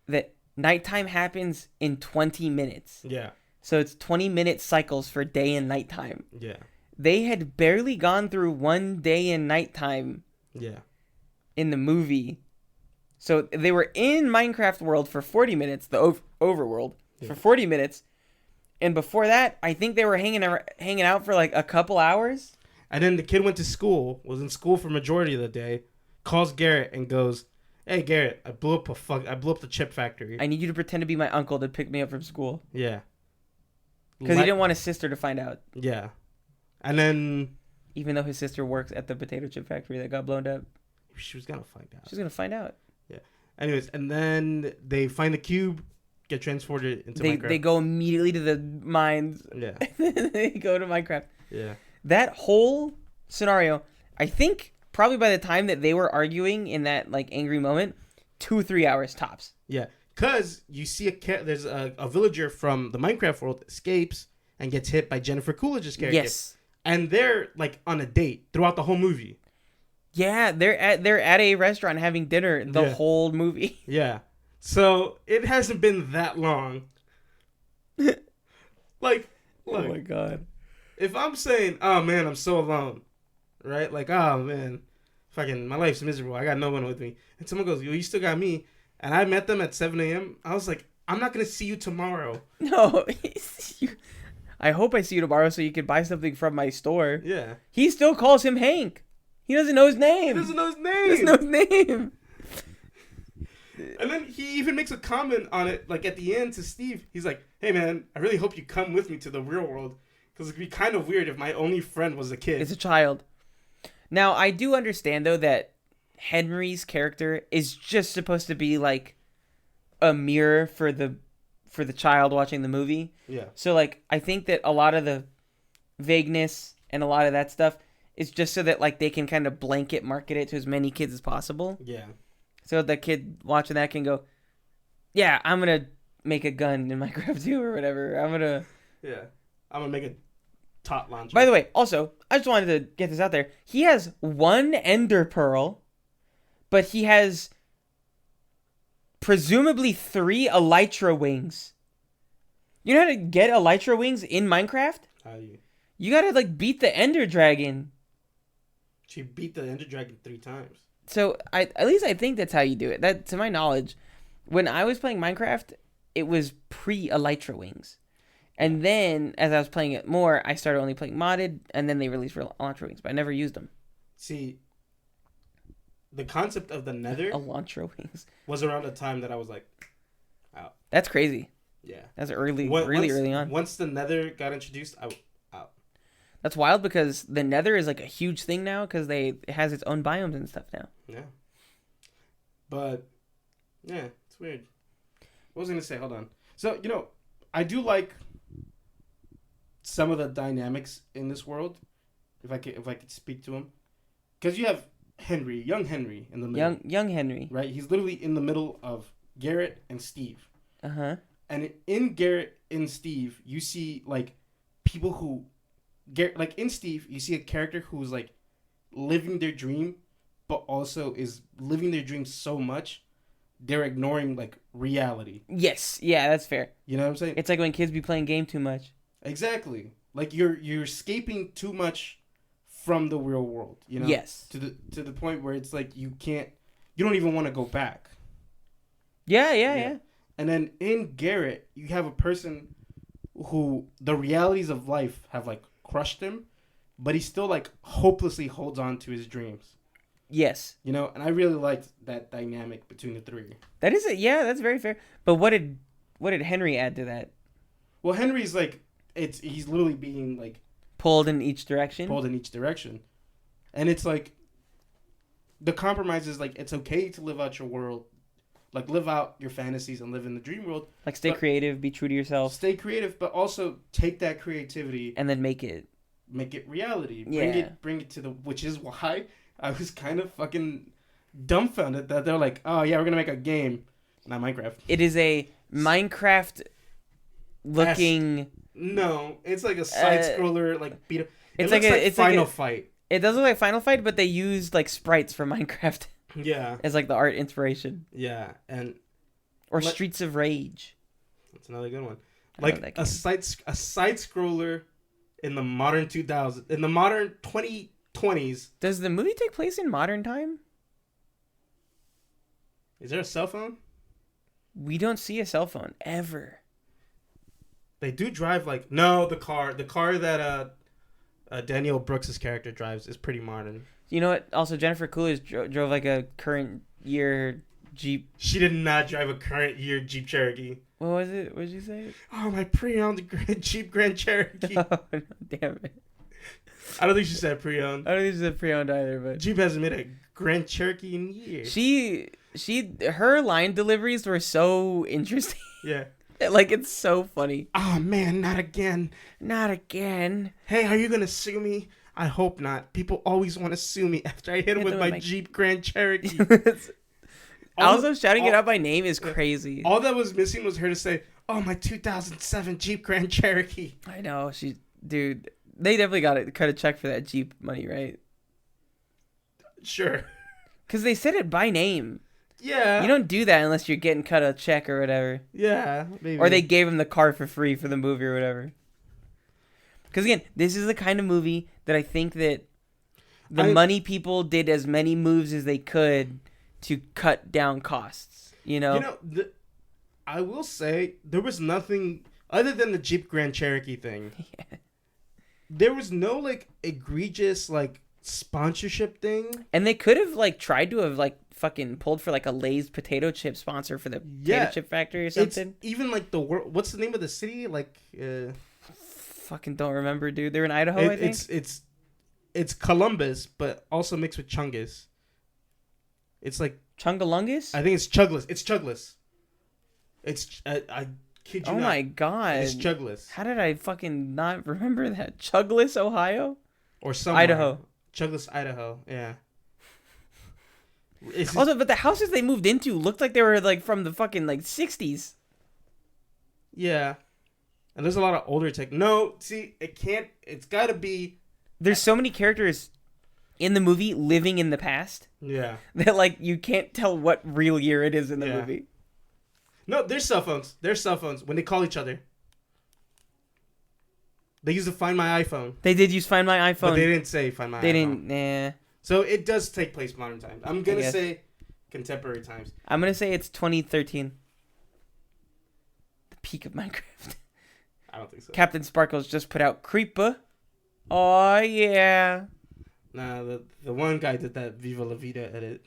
that nighttime happens in 20 minutes. Yeah. So it's 20-minute cycles for day and nighttime. Yeah. They had barely gone through 1 day and nighttime. Yeah. In the movie. So they were in Minecraft world for 40 minutes, the overworld, for 40 minutes. And before that, I think they were hanging out for like a couple hours. And then the kid went to school, was in school for majority of the day, calls Garrett and goes, "Hey Garrett, I blew up the chip factory. I need you to pretend to be my uncle to pick me up from school." Yeah. Because he didn't want his sister to find out. Yeah. And then... Even though his sister works at the potato chip factory that got blown up. She was going to find out. She was going to find out. Yeah. Anyways, and then they find the cube, get transported into Minecraft. They go immediately to the mines. Yeah. They go to Minecraft. Yeah. That whole scenario, I think probably by the time that they were arguing in that like angry moment, 2-3 hours tops. Yeah. Because you see there's a villager from the Minecraft world escapes and gets hit by Jennifer Coolidge's character. Yes. And they're like on a date throughout the whole movie. Yeah, they're at a restaurant having dinner the whole movie. Yeah. So it hasn't been that long. Like, oh my god. If I'm saying, "Oh man, I'm so alone," right? Like, "Oh man, fucking my life's miserable. I got no one with me." And someone goes, "Yo, you still got me." And I met them at 7 a.m. I was like, "I'm not gonna see you tomorrow." No. I hope I see you tomorrow so you can buy something from my store. Yeah. He still calls him Hank. He doesn't know his name. And then he even makes a comment on it, like at the end to Steve. He's like, "Hey man, I really hope you come with me to the real world. Because it'd be kind of weird if my only friend was a kid." It's a child. Now, I do understand, though, that Henry's character is just supposed to be, like, a mirror for the child watching the movie. Yeah. So, like, I think that a lot of the vagueness and a lot of that stuff is just so that, like, they can kind of blanket market it to as many kids as possible. Yeah. So the kid watching that can go, "Yeah, I'm going to make a gun in Minecraft 2 or whatever. I'm going to... Yeah. I'm going to make a tot launcher." By the way, also, I just wanted to get this out there. He has 1 ender pearl, but he has presumably 3 elytra wings. You know how to get elytra wings in Minecraft? How do you? You gotta, like, beat the ender dragon. She beat the ender dragon 3 times. So, at least I think that's how you do it. That, to my knowledge, when I was playing Minecraft, it was pre-elytra wings. And then, as I was playing it more, I started only playing modded, and then they released real elytra wings, but I never used them. See, the concept of the Nether Elantra wings was around the time that I was like, out. That's crazy. Yeah. That's early on. Once the Nether got introduced, out. That's wild because the Nether is like a huge thing now because it has its own biomes and stuff now. Yeah. But, yeah, it's weird. What was I going to say? Hold on. So, I do like some of the dynamics in this world, if I could speak to them. Because you have young Henry in the middle. Young Henry. Right? He's literally in the middle of Garrett and Steve. Uh-huh. And in Garrett and Steve, you see, like, people who... Like, in Steve, you see a character who's, like, living their dream, but also is living their dream so much, they're ignoring, like, reality. Yes. Yeah, that's fair. You know what I'm saying? It's like when kids be playing game too much. Exactly. Like, you're escaping too much from the real world, you know? Yes. To the point where it's like you don't even want to go back. Yeah. And then in Garrett, you have a person who the realities of life have, like, crushed him, but he still, like, hopelessly holds on to his dreams. Yes. And I really liked that dynamic between the three. That is it. Yeah, that's very fair. But what did Henry add to that? Well, Henry's like he's literally being, like, pulled in each direction. And it's like the compromise is, like, it's okay to live out your world, like, live out your fantasies and live in the dream world. Like, stay creative, be true to yourself. Stay creative, but also take that creativity and then make it reality. Yeah. Bring it to which is why I was kind of fucking dumbfounded that they're like, oh yeah, we're gonna make a game, not Minecraft. It is a Minecraft looking. No, it's like a side scroller, like beat up. It's like Final Fight. It does look like Final Fight, but they used, like, sprites from Minecraft. Yeah. As, like, the art inspiration. Yeah, or Streets of Rage. That's another good one. Like a side scroller in the modern 2020s. Does the movie take place in modern time? Is there a cell phone? We don't see a cell phone ever. They do drive, like, no, the car that Daniel Brooks' character drives is pretty modern. You know what? Also, Jennifer Coolidge drove, like, a current year Jeep. She did not drive a current year Jeep Cherokee. What was it? What did you say? Oh, my pre-owned Jeep Grand Cherokee. Oh, no, damn it. I don't think she said pre-owned. I don't think she said pre-owned either, but Jeep hasn't made a Grand Cherokee in years. Her line deliveries were so interesting. Yeah. Like, it's so funny. Oh, man, not again. Not again. Hey, are you going to sue me? I hope not. People always want to sue me after I hit them with my Jeep Grand Cherokee. Also, shouting it out by name is crazy. All that was missing was her to say, oh, my 2007 Jeep Grand Cherokee. I know. Dude, they definitely got to cut a check for that Jeep money, right? Sure. Because they said it by name. Yeah. You don't do that unless you're getting cut a check or whatever. Yeah, maybe. Or they gave him the car for free for the movie or whatever. Because, again, this is the kind of movie that I think that the money people did as many moves as they could to cut down costs, you know? I will say, there was nothing, other than the Jeep Grand Cherokee thing, yeah. There was no, like, egregious, like, sponsorship thing. And they could have, like, tried to have, like, fucking pulled for, like, a Lay's potato chip sponsor for the potato chip factory or something. It's even, like, what's the name of the city? Like, fucking don't remember, dude. They're in Idaho, I think. It's Columbus, but also mixed with Chungus. It's like Chungalungus? I think it's Chugless. It's Chugless. It's I kid you not. Oh my god. It's Chugless. How did I fucking not remember that? Chugless, Ohio? Or somewhere. Idaho. Chugless, Idaho. Yeah. Also, but the houses they moved into looked like they were, like, from the fucking, like, 60s. Yeah. And there's a lot of older tech. No, see, it's got to be. There's so many characters in the movie living in the past. Yeah. That, like, you can't tell what real year it is in the movie. No, there's cell phones. There's cell phones when they call each other. They used to Find My iPhone. They did use Find My iPhone. But they didn't say Find My iPhone. They didn't, nah. So it does take place modern times. I'm going to say contemporary times. I'm going to say it's 2013. The peak of Minecraft. I don't think so. Captain Sparkles just put out Creeper. Oh, yeah. Nah, the one guy did that Viva La Vida edit.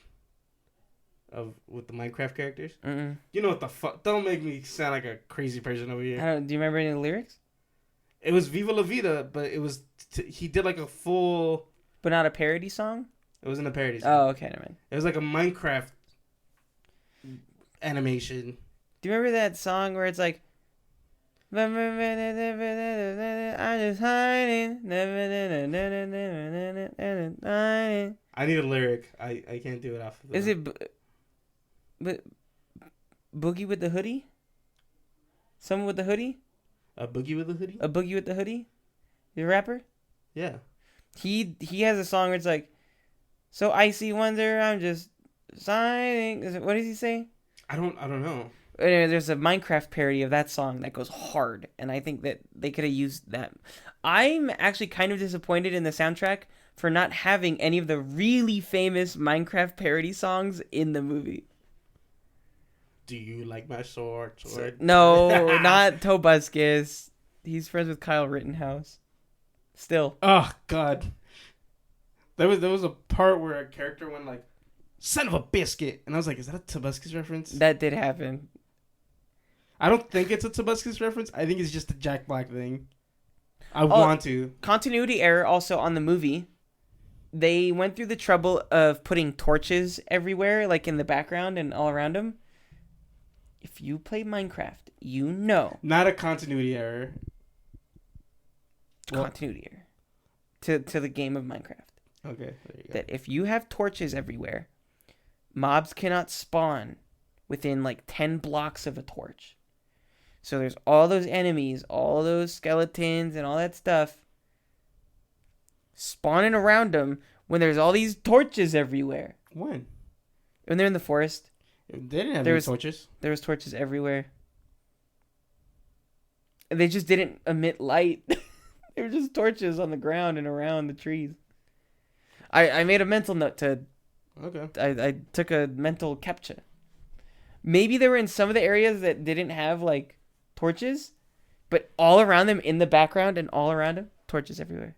with the Minecraft characters? Mm-mm. You know what the fuck? Don't make me sound like a crazy person over here. Do you remember any of the lyrics? It was Viva La Vida, but it was he did like a full. But not a parody song? It wasn't a parody song. Oh, okay, never mind. It was like a Minecraft animation. Do you remember that song where it's like, I'm just hiding. I need a lyric. I can't do it off of that. Is it Boogie with the Hoodie? Someone with the hoodie? A Boogie with the Hoodie? A Boogie with the Hoodie? The rapper? Yeah. He has a song where it's like, so icy wonder, I'm just signing. What does he say? I don't know. There's a Minecraft parody of that song that goes hard, and I think that they could have used that. I'm actually kind of disappointed in the soundtrack for not having any of the really famous Minecraft parody songs in the movie. Do you like my sword? No, not Tobuscus. He's friends with Kyle Rittenhouse. Still. Oh God. There was a part where a character went like, "Son of a biscuit," and I was like, "Is that a Tobuscus reference?" That did happen. I don't think it's a Tobuscus reference. I think it's just a Jack Black thing. I want to. Continuity error also on the movie. They went through the trouble of putting torches everywhere, like in the background and all around them. If you play Minecraft, you know. Not a continuity error. Continuity error. To the game of Minecraft. Okay, there you go. That if you have torches everywhere, mobs cannot spawn within like 10 blocks of a torch. So there's all those enemies, all those skeletons and all that stuff spawning around them when there's all these torches everywhere. When they're in the forest. They didn't have any torches. There was torches everywhere. And they just didn't emit light. They were just torches on the ground and around the trees. I made a mental note to... Okay. I took a mental capture. Maybe they were in some of the areas that didn't have, like, torches, but all around them in the background and all around them, torches everywhere.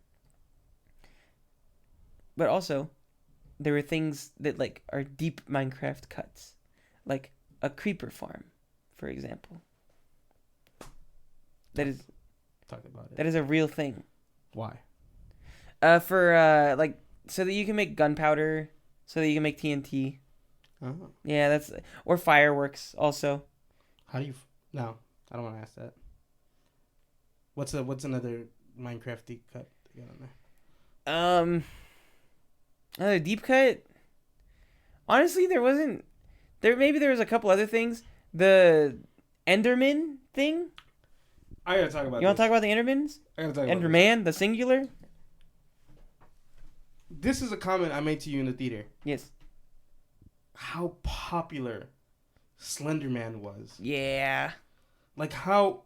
But also, there were things that, like, are deep Minecraft cuts. Like a creeper farm, for example. That is... Talk about it. That is a real thing. Why? Like, so that you can make gunpowder, so that you can make TNT. Oh. Yeah, that's... Or fireworks, also. How do you... No, I don't want to ask that. What's another Minecraft deep cut to get on there? Another deep cut? Honestly, there wasn't... Maybe there was a couple other things. The Enderman thing? I gotta talk about You want to talk about the Endermans? I gotta talk about Enderman, the singular? This is a comment I made to you in the theater. Yes. How popular Slenderman was. Yeah. Like how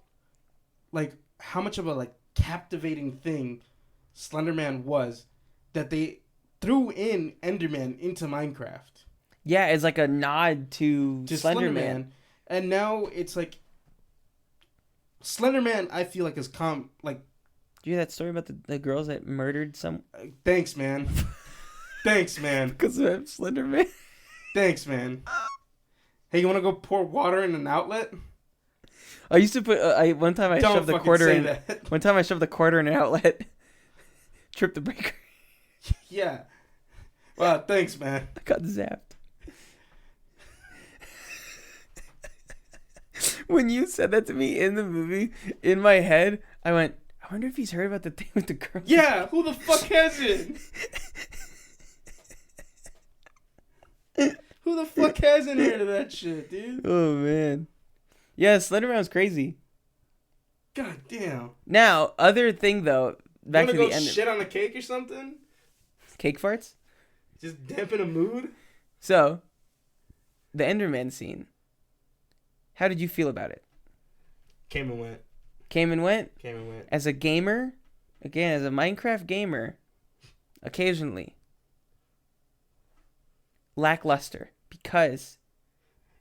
much of a like captivating thing Slenderman was that they threw in Enderman into Minecraft. Yeah, it's like a nod to Slenderman. And now it's like Slenderman, I feel like is like. Do you hear that story about the girls that murdered some? Thanks, man. Thanks, man. Because of Slenderman. Thanks, man. Hey, you want to go pour water in an outlet? I used to put. One time I shoved the quarter in. That. One time I shoved the quarter in an outlet. Tripped the breaker. Yeah. Wow. Thanks, man. I got zapped. When you said that to me in the movie, in my head, I went, I wonder if he's heard about the thing with the girl. Yeah, who the fuck hasn't? Who the fuck hasn't heard of that shit, dude? Oh, man. Yeah, Slenderman was crazy. God damn. Now, other thing, though, back to the end. Shit on a cake or something? Cake farts? Just dampen a mood? So, the Enderman scene. How did you feel about it? Came and went. Came and went? Came and went. As a gamer, again, as a Minecraft gamer, occasionally, lackluster. Because,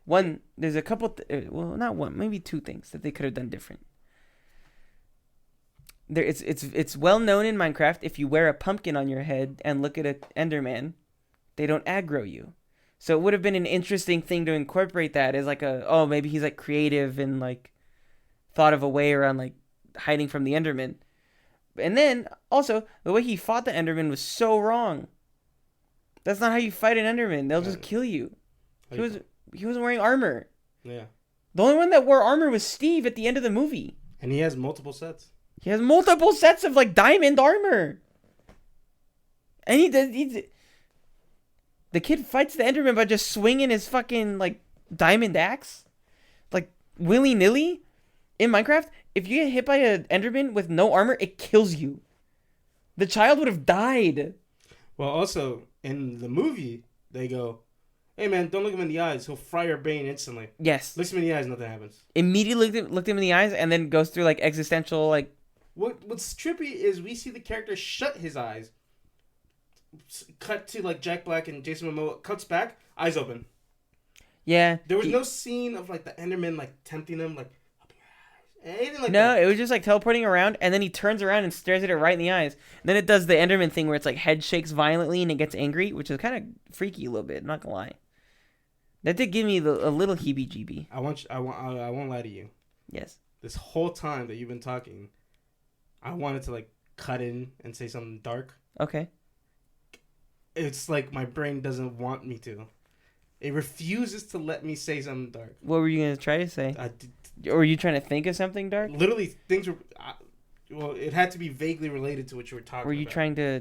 one, there's a couple, well, not one, maybe two things that they could have done different. It's well known in Minecraft, if you wear a pumpkin on your head and look at an Enderman, they don't aggro you. So it would have been an interesting thing to incorporate that as like maybe he's like creative and like thought of a way around like hiding from the Enderman. And then also the way he fought the Enderman was so wrong. That's not how you fight an Enderman. They'll just kill you. He wasn't wearing armor. Yeah. The only one that wore armor was Steve at the end of the movie. And he has multiple sets. He has multiple sets of like diamond armor. And the kid fights the Enderman by just swinging his fucking like diamond axe, like willy nilly. In Minecraft, if you get hit by an Enderman with no armor, it kills you. The child would have died. Well, also in the movie, they go, "Hey man, don't look him in the eyes. He'll fry your brain instantly." Yes. Looks him in the eyes, nothing happens. Immediately looked him in the eyes, and then goes through like existential like. What's trippy is we see the character shut his eyes. Cut to like Jack Black and Jason Momoa. Cuts back, eyes open. Yeah. There was no scene of like the Enderman like tempting him like. Anything like no, that. it was just like teleporting around, and then he turns around and stares at it right in the eyes. And then it does the Enderman thing where it's like head shakes violently and it gets angry, which is kind of freaky a little bit. I'm not gonna lie. That did give me a little heebie-jeebie. I won't lie to you. Yes. This whole time that you've been talking, I wanted to like cut in and say something dark. Okay. It's like my brain doesn't want me to. It refuses to let me say something dark. What were you gonna try to say? Or were you trying to think of something dark? Literally, things were. Well, it had to be vaguely related to what you were talking about. Were you trying to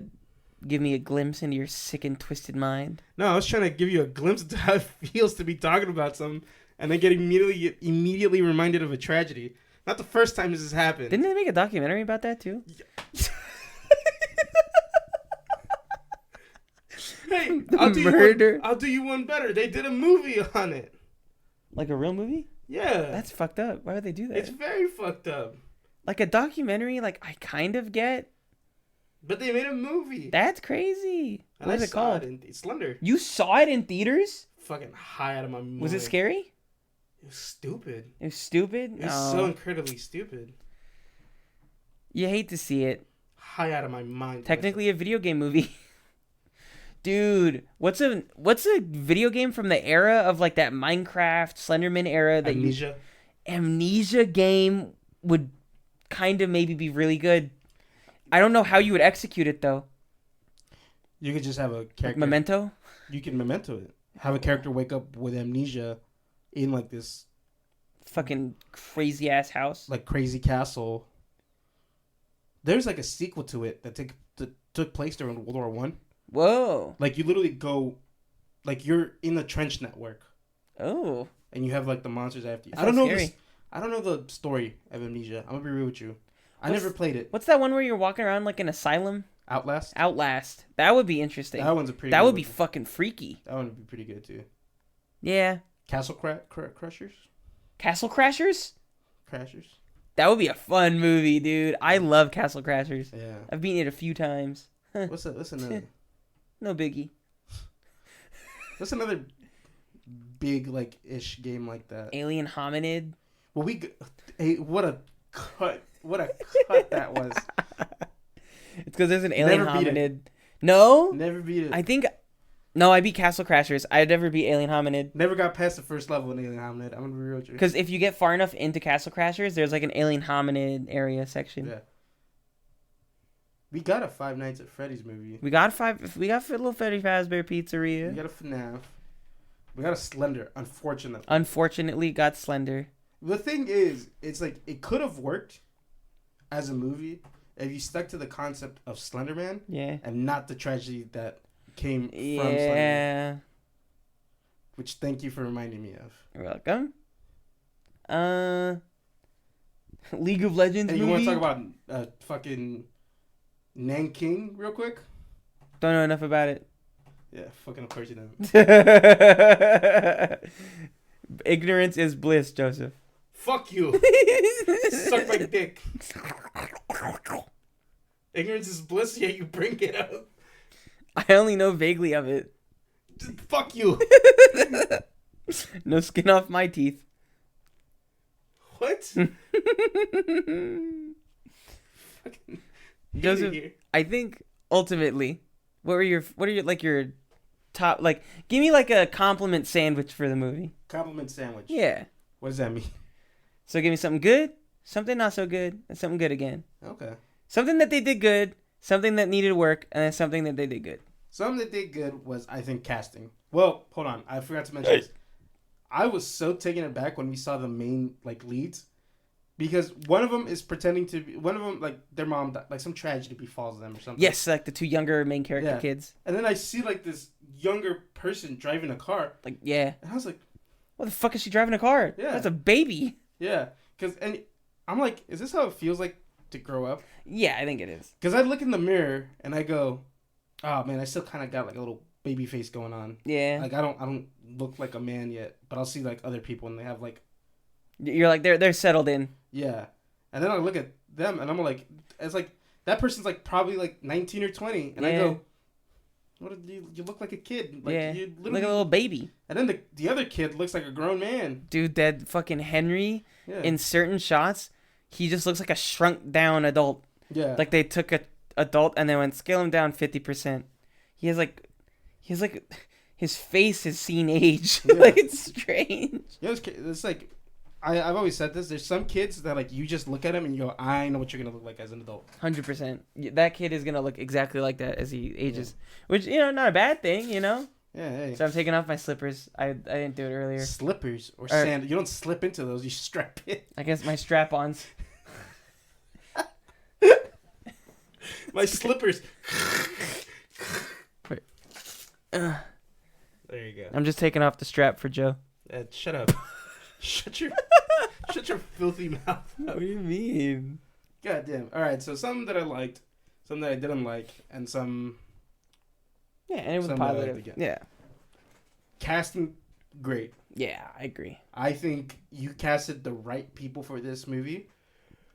give me a glimpse into your sick and twisted mind? No, I was trying to give you a glimpse into how it feels to be talking about something and then get immediately reminded of a tragedy. Not the first time this has happened. Didn't they make a documentary about that too? Yeah. Hey, I'll do you one better. They did a movie on it. Like a real movie? Yeah. That's fucked up. Why would they do that? It's very fucked up. Like a documentary, like I kind of get. But they made a movie. That's crazy. And what is it called? It's Slender. You saw it in theaters? Fucking high out of my mind. Was it scary? It was stupid. It was stupid? It was so incredibly stupid. You hate to see it. High out of my mind. Technically a video game movie. Dude, what's a video game from the era of like that Minecraft Slenderman era that Amnesia game would kind of maybe be really good. I don't know how you would execute it though. You could just have a character. Like Memento? You can Memento it. Have a character wake up with amnesia in like this fucking crazy ass house. Like crazy castle. There's like a sequel to it that took place during World War One. Whoa. Like you literally go, like you're in the trench network. Oh. And you have like the monsters after you. I don't know this. I don't know the story of Amnesia. I'm gonna be real with you. I never played it. What's that one where you're walking around like an asylum? Outlast. That would be interesting. That one's a pretty. That would be fucking freaky. That one would be pretty good too. Yeah. Castle Crushers. Castle Crashers. Crashers. That would be a fun movie, dude. I love Castle Crashers. Yeah. I've beaten it a few times. What's another? No biggie. What's another big like ish game like that? Alien Hominid. Well, what a cut that was. It's because there's an Alien Hominid. No. Never beat it. I beat Castle Crashers. I never beat Alien Hominid. Never got past the first level in Alien Hominid. I'm gonna be real with you. Because if you get far enough into Castle Crashers, there's like an Alien Hominid area section. Yeah. We got a Five Nights at Freddy's movie. We got Little Freddy Fazbear Pizzeria. We got a FNAF. We got a Slender, unfortunately. Unfortunately, got Slender. The thing is, it's like, it could have worked as a movie if you stuck to the concept of Slender Man. Yeah. And not the tragedy that came from Slender. Yeah. Which, thank you for reminding me of. You're welcome. League of Legends movie? You want to talk about fucking Nanking real quick? Don't know enough about it. Yeah, fucking of course you don't. Ignorance is bliss, Joseph. Fuck you. Suck my dick. Ignorance is bliss, yet you bring it up. I only know vaguely of it. Fuck you. No skin off my teeth. What? Joseph, I think ultimately, what are your top, like, give me like a compliment sandwich for the movie. Compliment sandwich. Yeah. What does that mean? So give me something good, something not so good, and something good again. Okay. Something that they did good, something that needed work, and then something that they did good. Something that did good was, I think, casting. Well, hold on. I forgot to mention this. I was so taken aback when we saw the main, like, leads. Because one of them is pretending to be... One of them, like, their mom... Like, some tragedy befalls them or something. Yes, like the two younger main character kids. And then I see, like, this younger person driving a car. Like, yeah. And I was like... What the fuck is she driving a car? Yeah. That's a baby. Yeah. And I'm like, is this how it feels like to grow up? Yeah, I think it is. Because I look in the mirror and I go, oh, man, I still kind of got, like, a little baby face going on. Yeah. Like, I don't look like a man yet. But I'll see, like, other people and they have, like... You're like, they're settled in. Yeah. And then I look at them and I'm like, it's like, that person's, like, probably, like, 19 or 20. And I go... What you look like a kid. Like, you literally... like a little baby. And then the other kid looks like a grown man. Dude, that fucking Henry, in certain shots, he just looks like a shrunk down adult. Yeah. Like they took a adult and then went scale him down 50%. He has like, his face has seen age. Yeah. Like it's strange. Yeah, it's like, I've always said this. There's some kids that like you just look at them and you go, I know what you're gonna look like as an adult. 100%. That kid is gonna look exactly like that as he ages, which not a bad thing, Yeah. Hey. So I'm taking off my slippers. I didn't do it earlier. Slippers or sandals? You don't slip into those. You strap in. I guess my strap-ons. My slippers. Wait. There you go. I'm just taking off the strap for Joe. Shut up. Shut your filthy mouth. What do you mean? God damn. All right, so some that I liked, some that I didn't like, and some... Yeah, and it was positive. Yeah. Casting, great. Yeah, I agree. I think you casted the right people for this movie.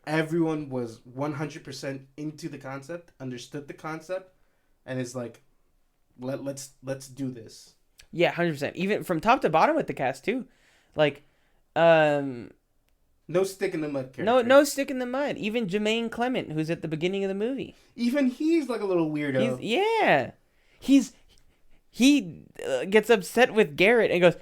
Everyone was 100% into the concept, understood the concept, and is like, let's do this. Yeah, 100%. Even from top to bottom with the cast too, like, no stick in the mud character. No stick in the mud. Even Jermaine Clement, who's at the beginning of the movie. Even he's like a little weirdo. He gets upset with Garrett and goes,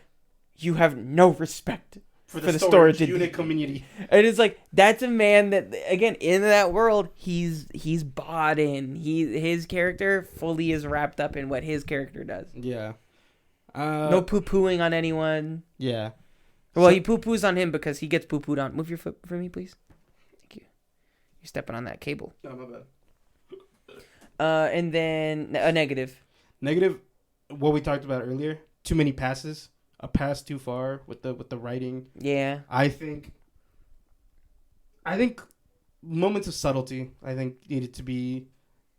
"You have no respect for the storage unit community." And it's like, that's a man that, again, in that world, he's bought in. His character fully is wrapped up in what his character does. Yeah. No poo-pooing on anyone. Yeah. Well, he poo-poos on him because he gets poo-pooed on. Move your foot for me, please. Thank you. You're stepping on that cable. Oh, my bad. And then a negative. Negative, what we talked about earlier. Too many passes. A pass too far with the writing. Yeah. I think moments of subtlety, needed to be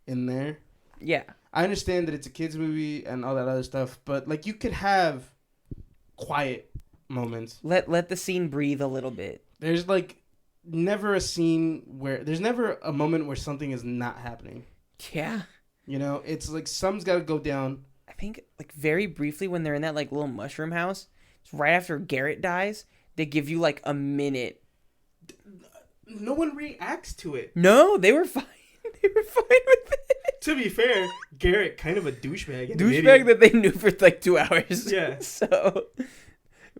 in there. Yeah. I understand that it's a kids movie and all that other stuff, but like you could have quiet moments. Let the scene breathe a little bit. There's like never a scene where there's never a moment where something is not happening. Yeah. It's like something's got to go down. I think like very briefly when they're in that like little mushroom house, it's right after Garrett dies, they give you like a minute. No one reacts to it. No, they were fine. They were fine with it. To be fair, Garrett kind of a douchebag. Douchebag that they knew for like 2 hours. Yeah. So.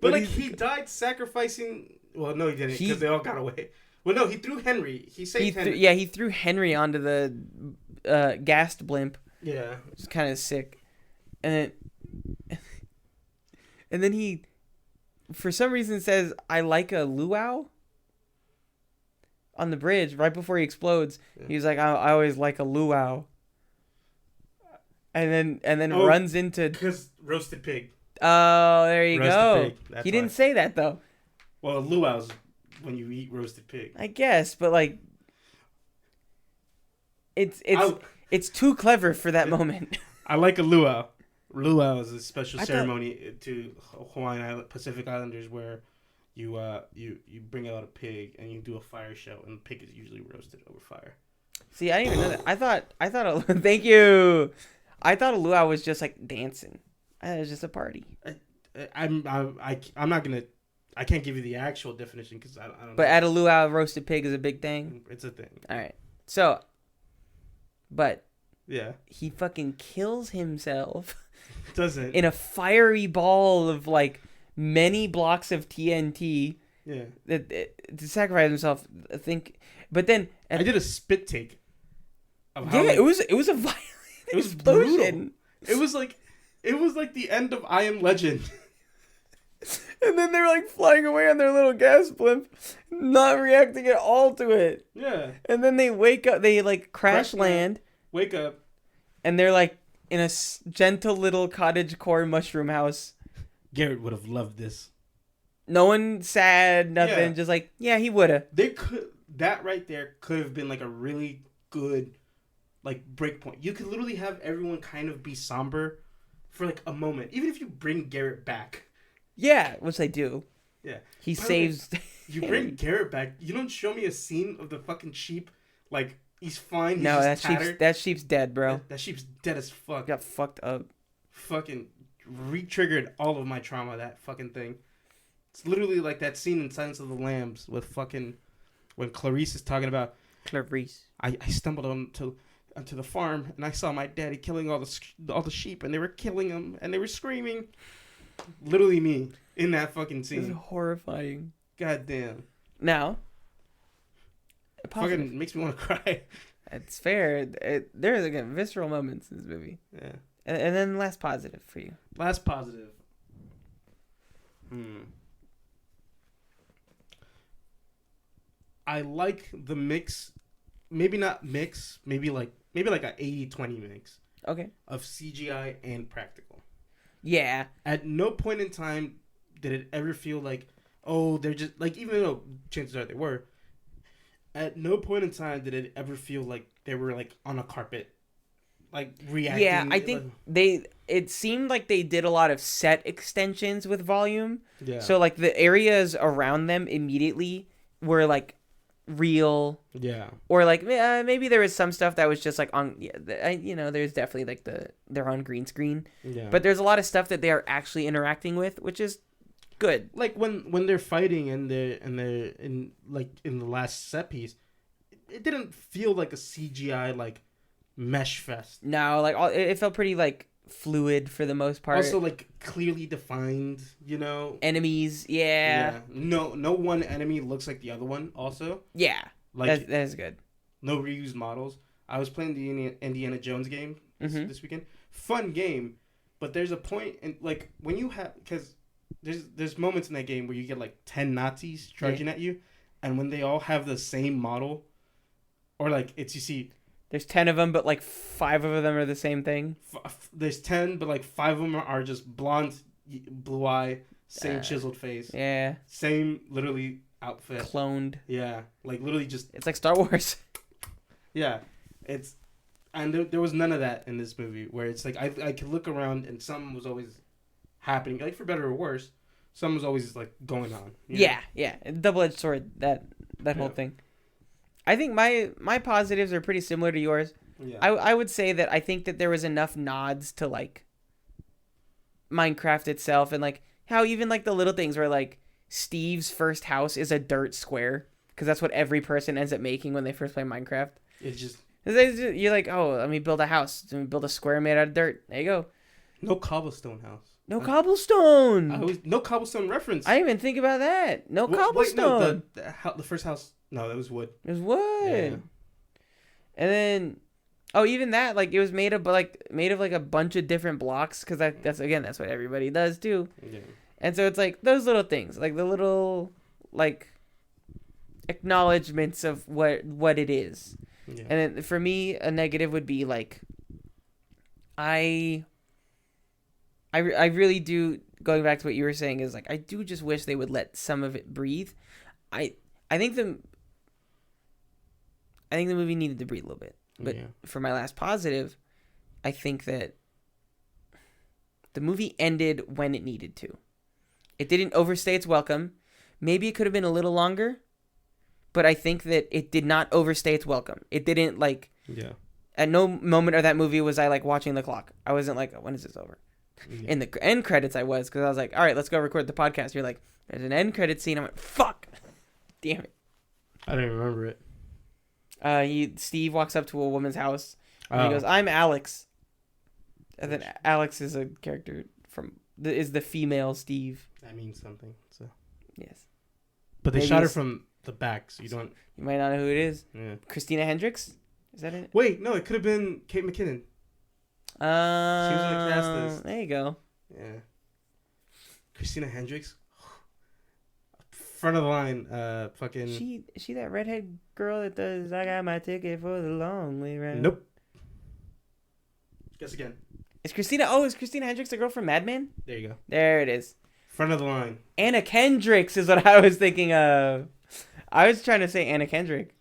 But like he died sacrificing. Well, no, he didn't because they all got away. Well, no, he threw Henry. He saved Henry. He threw Henry onto the gassed blimp. Yeah. Which is kind of sick. And then he, for some reason, says, "I like a luau." On the bridge, right before he explodes, he's like, "I always like a luau." And then runs into because roasted pig. Oh, there you go. He didn't say that though. Well, luau's when you eat roasted pig. I guess, but like, it's too clever for that moment. I like a luau. Luau is a special ceremony to Hawaiian Pacific Islanders where you bring out a pig and you do a fire show, and the pig is usually roasted over fire. See, I didn't even know that. I thought thank you. I thought a luau was just like dancing. It was just a party. I'm not gonna. I can't give you the actual definition because I don't. But at a luau, roasted pig is a big thing. It's a thing. All right. So, but Yeah. He fucking kills himself. Doesn't. In a fiery ball of like many blocks of TNT. Yeah. To sacrifice himself, I think. But then I did a spit take. Of how, it was a violent explosion. It was like the end of I Am Legend. And then they're like flying away on their little gas blimp, not reacting at all to it. Yeah. And then they wake up, they like crash land. Wake up. And they're like in a gentle little cottagecore mushroom house. Garrett would have loved this. No one sad, nothing. Yeah. Just like, yeah, he would have. That right there could have been like a really good like break point. You could literally have everyone kind of be somber for like a moment. Even if you bring Garrett back. Yeah, which they do. Yeah. He saves... You bring Garrett back. You don't show me a scene of the fucking sheep. Like, he's fine. He's no, just that sheep's dead, bro. That sheep's dead as fuck. Got fucked up. Fucking re-triggered all of my trauma, that fucking thing. It's literally like that scene in Silence of the Lambs with fucking... When Clarice is talking about... Clarice. I stumbled onto the farm, and I saw my daddy killing all the sheep, and they were killing them, and they were screaming... Literally me in that fucking scene. It's horrifying. God damn. Now, fucking makes me want to cry. It's fair. There's again visceral moments in this movie. Yeah. And then last positive for you. Last positive. I like the mix. Maybe not mix. Maybe like a 80-20 mix. Okay. Of CGI and practical. Yeah. At no point in time did it ever feel like, oh, they're just like, even though chances are they were, at no point in time did it ever feel like they were like on a carpet, like reacting. Yeah, I think it seemed like they did a lot of set extensions with volume. Yeah. So like the areas around them immediately were like real. Yeah. Or like maybe there was some stuff that was just like on there's definitely like they're on green screen. Yeah. But there's a lot of stuff that they are actually interacting with, which is good. Like when they're fighting and they're in the last set piece, it didn't feel like a CGI like mesh fest. No, like it felt pretty like fluid for the most part. Also like clearly defined, enemies. Yeah. No one enemy looks like the other one. Also. Yeah. Like that is good. No reused models. I was playing the Indiana Jones game this weekend. Fun game, but there's a point in like when you have because there's moments in that game where you get like 10 Nazis charging at you, and when they all have the same model, or like you see. There's 10 of them, but like 5 of them are the same thing. There's 10, but like 5 of them are just blonde, blue eye, same chiseled face. Yeah. Same literally outfit. Cloned. Yeah. Like literally just. It's like Star Wars. Yeah. And there was none of that in this movie where it's like I could look around and something was always happening, like for better or worse. Something was always like going on. Yeah. Double-edged sword, that whole thing. I think my positives are pretty similar to yours. Yeah. I would say that I think that there was enough nods to like Minecraft itself, and like how even like the little things where like Steve's first house is a dirt square because that's what every person ends up making when they first play Minecraft. It's just you're like, oh, let me build a house. Let me build a square made out of dirt. There you go. No cobblestone house. No cobblestone. No cobblestone reference. I didn't even think about that. No cobblestone. Wait, no, the first house. No, that was wood. It was wood. Yeah. And then, even that, like it was made of like a bunch of different blocks because that's what everybody does too. Yeah. And so it's like those little things, like the little like acknowledgments of what it is. Yeah. And then for me, a negative would be like, I really do. Going back to what you were saying is like I do just wish they would let some of it breathe. I think the movie needed to breathe a little bit. But for my last positive, I think that the movie ended when it needed to. It didn't overstay its welcome. Maybe it could have been a little longer, but I think that it did not overstay its welcome. It didn't like. Yeah. At no moment of that movie was I like watching the clock. I wasn't like, when is this over? Yeah. In the end credits, I was, because I was like, all right, let's go record the podcast. You're like, there's an end credit scene. I went, fuck, damn it. I don't remember it. Steve walks up to a woman's house And he goes, "I'm Alex," and then Alex is a character is the female Steve. That means something. So yes, but they shot her from the back, so you don't. You might not know who it is. Yeah. Christina Hendricks. Is that it? Wait, no, it could have been Kate McKinnon. She was in the cast list. There you go. Yeah. Christina Hendricks. Front of the line, fucking. She that redhead girl that does "I got my ticket for the long way round." Nope. Guess again. Is Christina Hendricks the girl from Mad Men? There you go. There it is. Front of the line. Anna Kendricks is what I was thinking of. I was trying to say Anna Kendrick.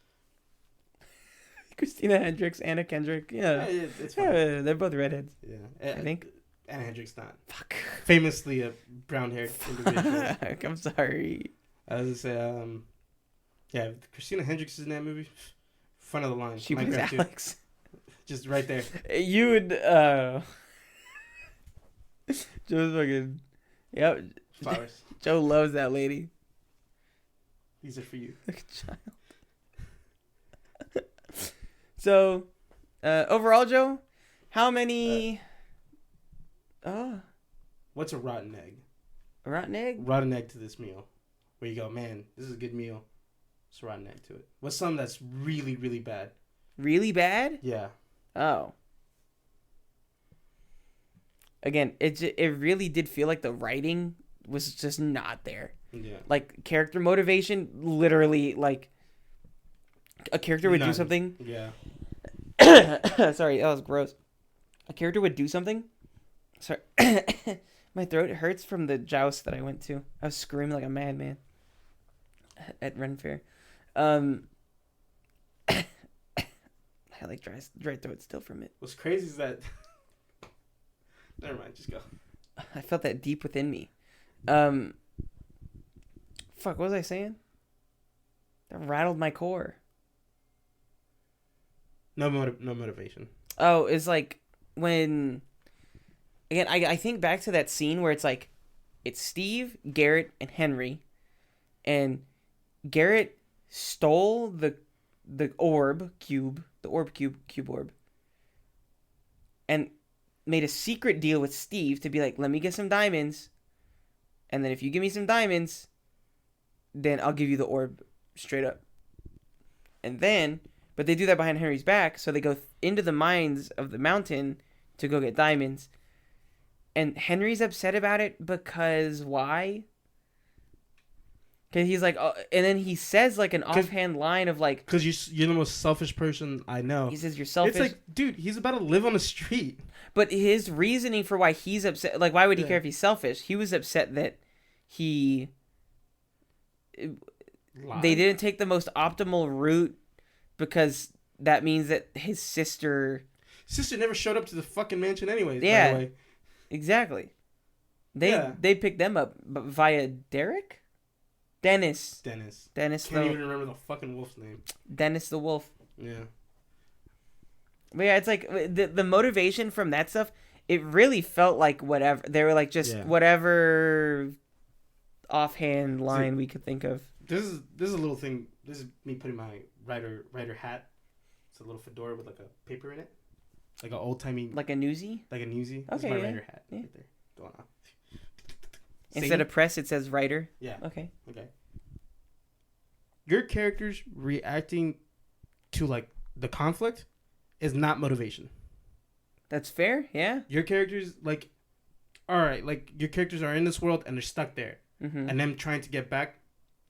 Christina Hendricks, Anna Kendrick. Yeah, it's fine. Yeah, they're both redheads. Yeah, I think. Anna Hendricks not. Fuck. Famously a brown-haired individual. I'm sorry. I was gonna say, yeah, Christina Hendricks is in that movie. Front of the line. She plays Alex. Just right there. You would. Joe's fucking. Yep. Flowers. Joe loves that lady. These are for you. Like a child. So, overall, Joe, how many? What's a rotten egg? A rotten egg? Rotten egg to this meal. Where you go, man, this is a good meal. It's a rotten egg to it. What's something that's really, really bad? Really bad? Yeah. Oh. Again, it really did feel like the writing was just not there. Yeah. Like, character motivation, literally, like, a character would do something. Yeah. Sorry, that was gross. A character would do something. Sorry. My throat hurts from the joust that I went to. I was screaming like a madman at Ren Fair. I had like dry throat still from it. What's crazy is that... Never mind, just go. I felt that deep within me. Fuck, what was I saying? That rattled my core. No motivation. Oh, it's like when... Again, I think back to that scene where it's like, it's Steve, Garrett, and Henry, and Garrett stole the orb, and made a secret deal with Steve to be like, let me get some diamonds, and then if you give me some diamonds, then I'll give you the orb straight up. And then, but they do that behind Henry's back, so they go into the mines of the mountain to go get diamonds. And Henry's upset about it because why? Because he's like, oh, and then he says like an offhand line of like, because you're the most selfish person I know. He says you're selfish. It's like, dude, he's about to live on the street. But his reasoning for why he's upset, like, why would he care if he's selfish? He was upset that they didn't take the most optimal route because that means that his sister never showed up to the fucking mansion anyways. Yeah. By the way. Exactly. They picked them up via Derek? Dennis. Can't even remember the fucking wolf's name. Dennis the wolf. Yeah. But yeah, it's like the motivation from that stuff, it really felt like whatever. They were like just whatever offhand line we could think of. This is a little thing. This is me putting my writer hat. It's a little fedora with like a paper in it. Like an old-timey... Like a newsie? Like a newsie. Okay, This is my writer hat right there. Going on. Instead of press, it says writer? Yeah. Okay. Your characters reacting to, like, the conflict is not motivation. That's fair, yeah. Your characters, like... Alright, like, your characters are in this world and they're stuck there. Mm-hmm. And them trying to get back,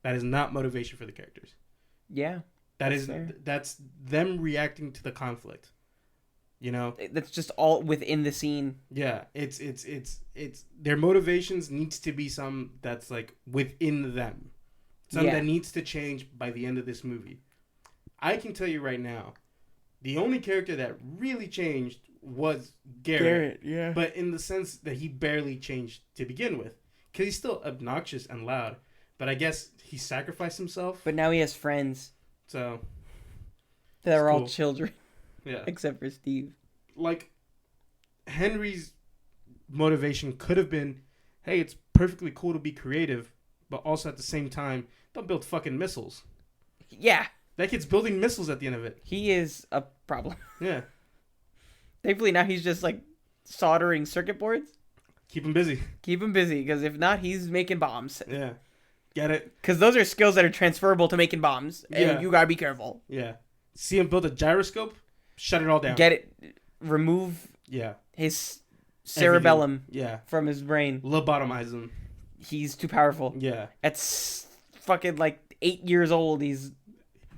that is not motivation for the characters. Yeah. That's them reacting to the conflict. You know, that's just all within the scene. Yeah, it's their motivations needs to be some that's like within them, that needs to change by the end of this movie. I can tell you right now, the only character that really changed was Garrett. Yeah, but in the sense that he barely changed to begin with, because he's still obnoxious and loud. But I guess he sacrificed himself. But now he has friends. So they're all children. Yeah. Except for Steve. Like, Henry's motivation could have been, hey, it's perfectly cool to be creative, but also at the same time, don't build fucking missiles. Yeah. That kid's building missiles at the end of it. He is a problem. Yeah. Thankfully now he's just like soldering circuit boards. Keep him busy. Keep him busy, because if not, he's making bombs. Yeah. Get it? Because those are skills that are transferable to making bombs, and you gotta be careful. Yeah. See him build a gyroscope, shut it all down. Get it? Remove. Yeah. His cerebellum. Yeah. From his brain. Lobotomize him. He's too powerful. Yeah. At fucking like 8 years old,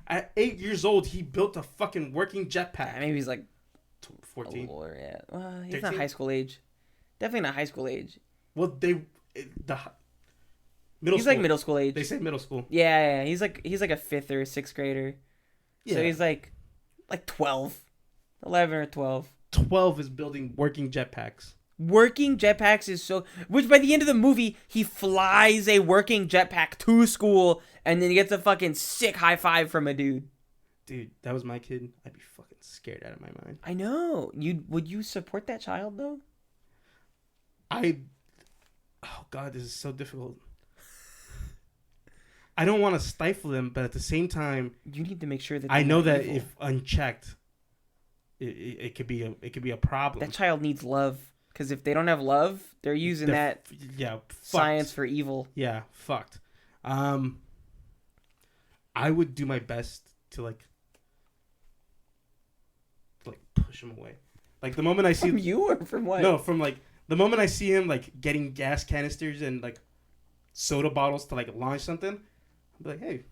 At 8 years old, he built a fucking working jetpack. Maybe he's like 14. Oh, yeah. Well, he's 13? not high school age. Definitely not high school age. Well, middle He's school. like middle school age. They say middle school. Yeah. He's like a 5th or 6th grader. Yeah. So he's like 12. 11 or 12. 12 is building working jetpacks. Working jetpacks is so... Which by the end of the movie, he flies a working jetpack to school and then he gets a fucking sick high five from a dude. Dude, that was my kid. I'd be fucking scared out of my mind. I know. Would you support that child, though? Oh, God, this is so difficult. I don't want to stifle them, but at the same time... You need to make sure that... I know that evil. If unchecked, it could be a problem. That child needs love. Because if they don't have love, they're using science for evil. Yeah, fucked. I would do my best to push him away. Like the moment I see from you or from what? No, from the moment I see him getting gas canisters and soda bottles to launch something, I'll be like, hey,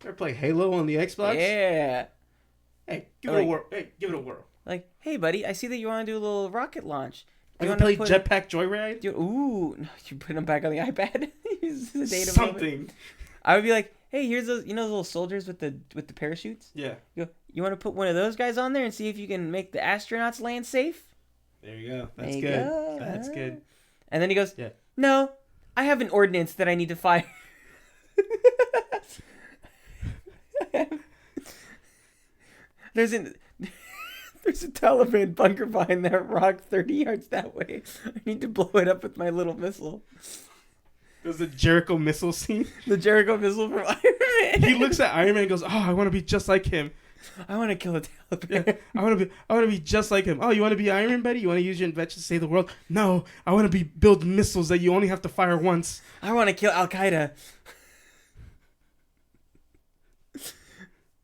ever play Halo on the Xbox? Yeah. Hey, give it a whirl. Hey, give it a whirl. Like, hey, buddy, I see that you want to do a little rocket launch. You want to play Jetpack Joyride? Ooh, no, you put him back on the iPad. Something. I would be like, hey, here's those, those little soldiers with the parachutes. Yeah. You want to put one of those guys on there and see if you can make the astronauts land safe? There you go. That's good. That's good. And then he goes, yeah. No, I have an ordinance that I need to fire. There's a Taliban bunker behind that rock 30 yards that way. I need to blow it up with my little missile. There's the Jericho missile scene. The Jericho missile from Iron Man. He looks at Iron Man and goes, "Oh, I want to be just like him. I want to kill the Taliban. Yeah, I want to be just like him. Oh, you want to be Iron Man, buddy? You want to use your invention to save the world? No, I want to build missiles that you only have to fire once. I want to kill Al Qaeda."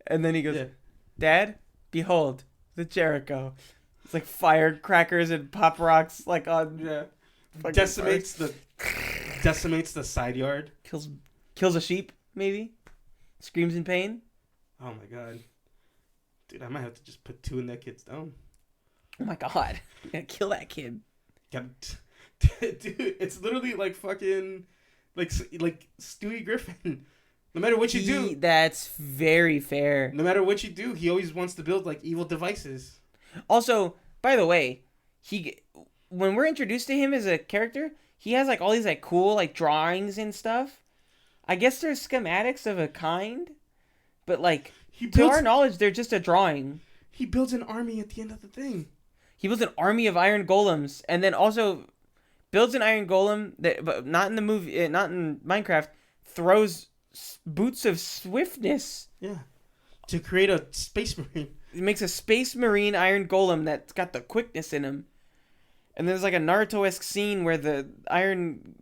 And then he goes, Dad, behold, the Jericho. It's like firecrackers and pop rocks on decimates the side yard. Kills a sheep, maybe. Screams in pain. Oh my god. Dude, I might have to just put 2 in that kid's dome. Oh my god. You gotta kill that kid. Dude, it's literally like fucking like Stewie Griffin. No matter what you do. That's very fair. No matter what you do, he always wants to build evil devices. Also, by the way, when we're introduced to him as a character, he has all these cool drawings and stuff. I guess they're schematics of a kind, but to our knowledge, they're just a drawing. He builds an army at the end of the thing. He builds an army of iron golems, and then also builds an iron golem that, but not in the movie, not in Minecraft, throws boots of swiftness. Yeah. To create a space marine. It makes a space marine iron golem that's got the quickness in him. And there's a Naruto-esque scene where the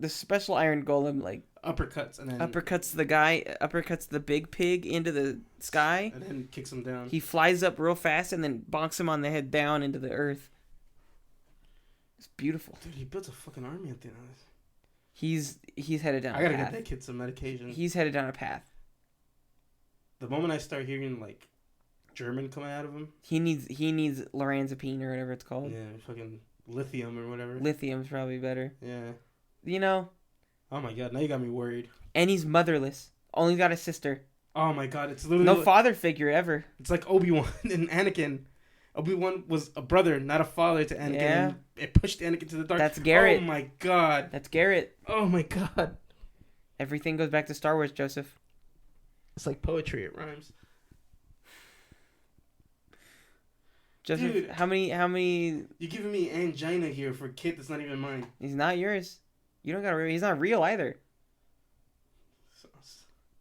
special iron golem uppercuts and then uppercuts the big pig into the sky. And then kicks him down. He flies up real fast and then bonks him on the head down into the earth. It's beautiful. Dude, he built a fucking army at the end of this. He's headed down a path. I gotta get that kid some medication. He's headed down a path. The moment I start hearing German coming out of him, he needs lorazepam or whatever it's called. Yeah, fucking lithium or whatever. Lithium's probably better. Yeah. Oh my god, now you got me worried. And he's motherless. Only got a sister. Oh my god, it's literally no father figure ever. It's like Obi-Wan and Anakin. Obi-Wan was a brother, not a father to Anakin. Yeah. And it pushed Anakin to the dark. That's Garrett. Oh my god. That's Garrett. Oh my god. Everything goes back to Star Wars, Joseph. It's like poetry, it rhymes. Joseph, dude, how many You're giving me angina here for a kid that's not even mine. He's not yours. You don't gotta. He's not real either.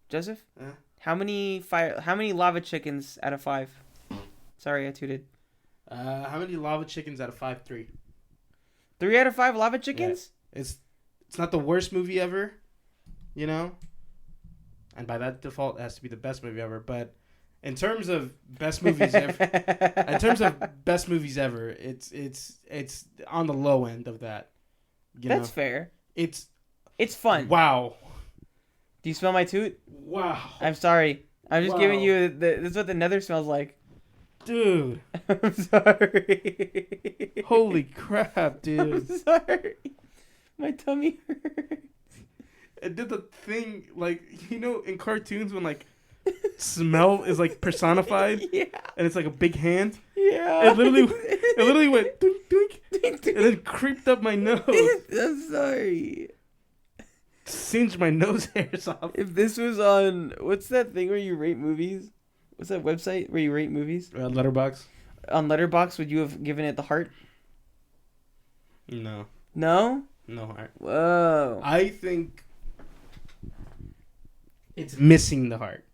Joseph? How many lava chickens out of 5? Sorry, I tooted. How many lava chickens out of 5? 3. 3 out of 5 lava chickens? Yeah. It's not the worst movie ever, you know? And by that default, it has to be the best movie ever. But in terms of best movies ever, it's on the low end of that. That's fair. It's fun. Wow. Do you smell my toot? Wow. I'm sorry. I'm just giving you this is what the nether smells like. Dude. I'm sorry. Holy crap, dude. I'm sorry. My tummy hurts. It did the thing, like, in cartoons when, like, smell is, like, personified? Yeah. And it's, like, a big hand? Yeah. It literally went doink, doink, and then creeped up my nose. I'm sorry. Singed my nose hairs off. If this was on, what's that thing where you rate movies? What's that website where you rate movies? Letterboxd. On Letterboxd, would you have given it the heart? No. No? No heart. Whoa. I think it's missing the heart.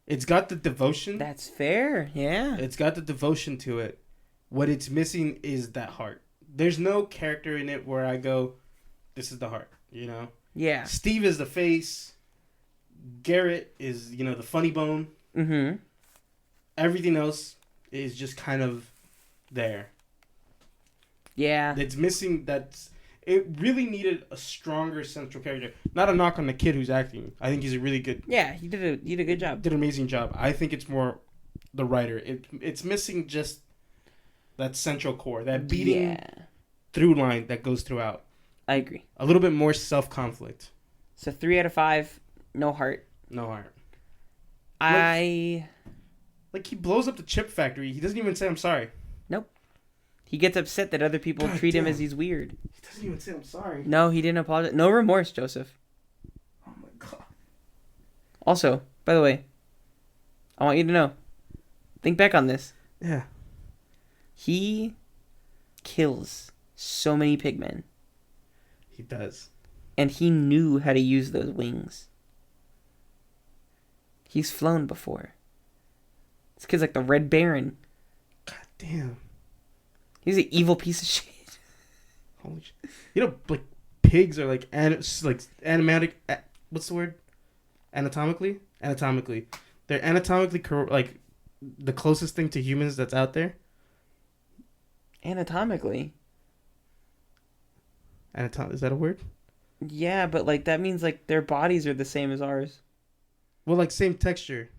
It's got the devotion. That's fair. Yeah. It's got the devotion to it. What it's missing is that heart. There's no character in it where I go, this is the heart, Yeah. Steve is the face. Garrett is, the funny bone. Mm-hmm. Everything else is just kind of there. Yeah. It's missing it really needed a stronger central character. Not a knock on the kid who's acting. I think he's a really good. Yeah, he did a good job. Did an amazing job. I think it's more the writer. It's missing just that central core, that beating through line that goes throughout. I agree. A little bit more self-conflict. So 3 out of 5, no heart. No heart. Like he blows up the chip factory. He doesn't even say I'm sorry. Nope. He gets upset that other people treat him as he's weird. He doesn't even say I'm sorry. No, he didn't apologize. No remorse, Joseph. Oh my god. Also, by the way, I want you to know. Think back on this. Yeah. He kills so many pigmen. He does. And he knew how to use those wings. He's flown before. This kid's like the Red Baron. God damn. He's an evil piece of shit. Holy shit. Like, pigs are like animatic. What's the word? Anatomically? Anatomically. They're anatomically, like, the closest thing to humans that's out there. Anatomically? Is that a word? Yeah, but, like, that means, like, their bodies are the same as ours. Well, like, same texture.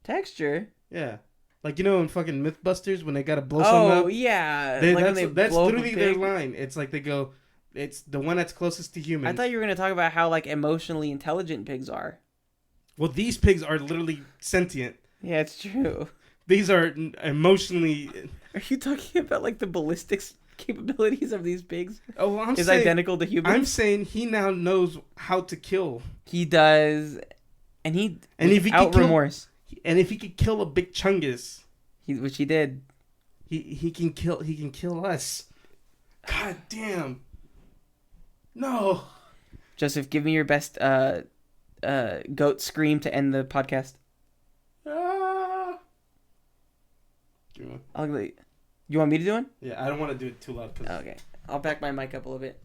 Texture? Yeah. Like, in fucking Mythbusters when they gotta blow something up? Oh, yeah. That's literally their line. It's like they go, it's the one that's closest to humans. I thought you were going to talk about how, like, emotionally intelligent pigs are. Well, these pigs are literally sentient. Yeah, it's true. These are emotionally... Are you talking about, like, the ballistics capabilities of these pigs? Oh, well, is identical to humans? I'm saying he now knows how to kill. He does... And if he could remorse. And if he could kill a big chungus, which he did, he can kill us. God damn. No. Joseph, give me your best goat scream to end the podcast. Ah. You want me to do one? Yeah, I don't want to do it too loud. Okay, I'll back my mic up a little bit.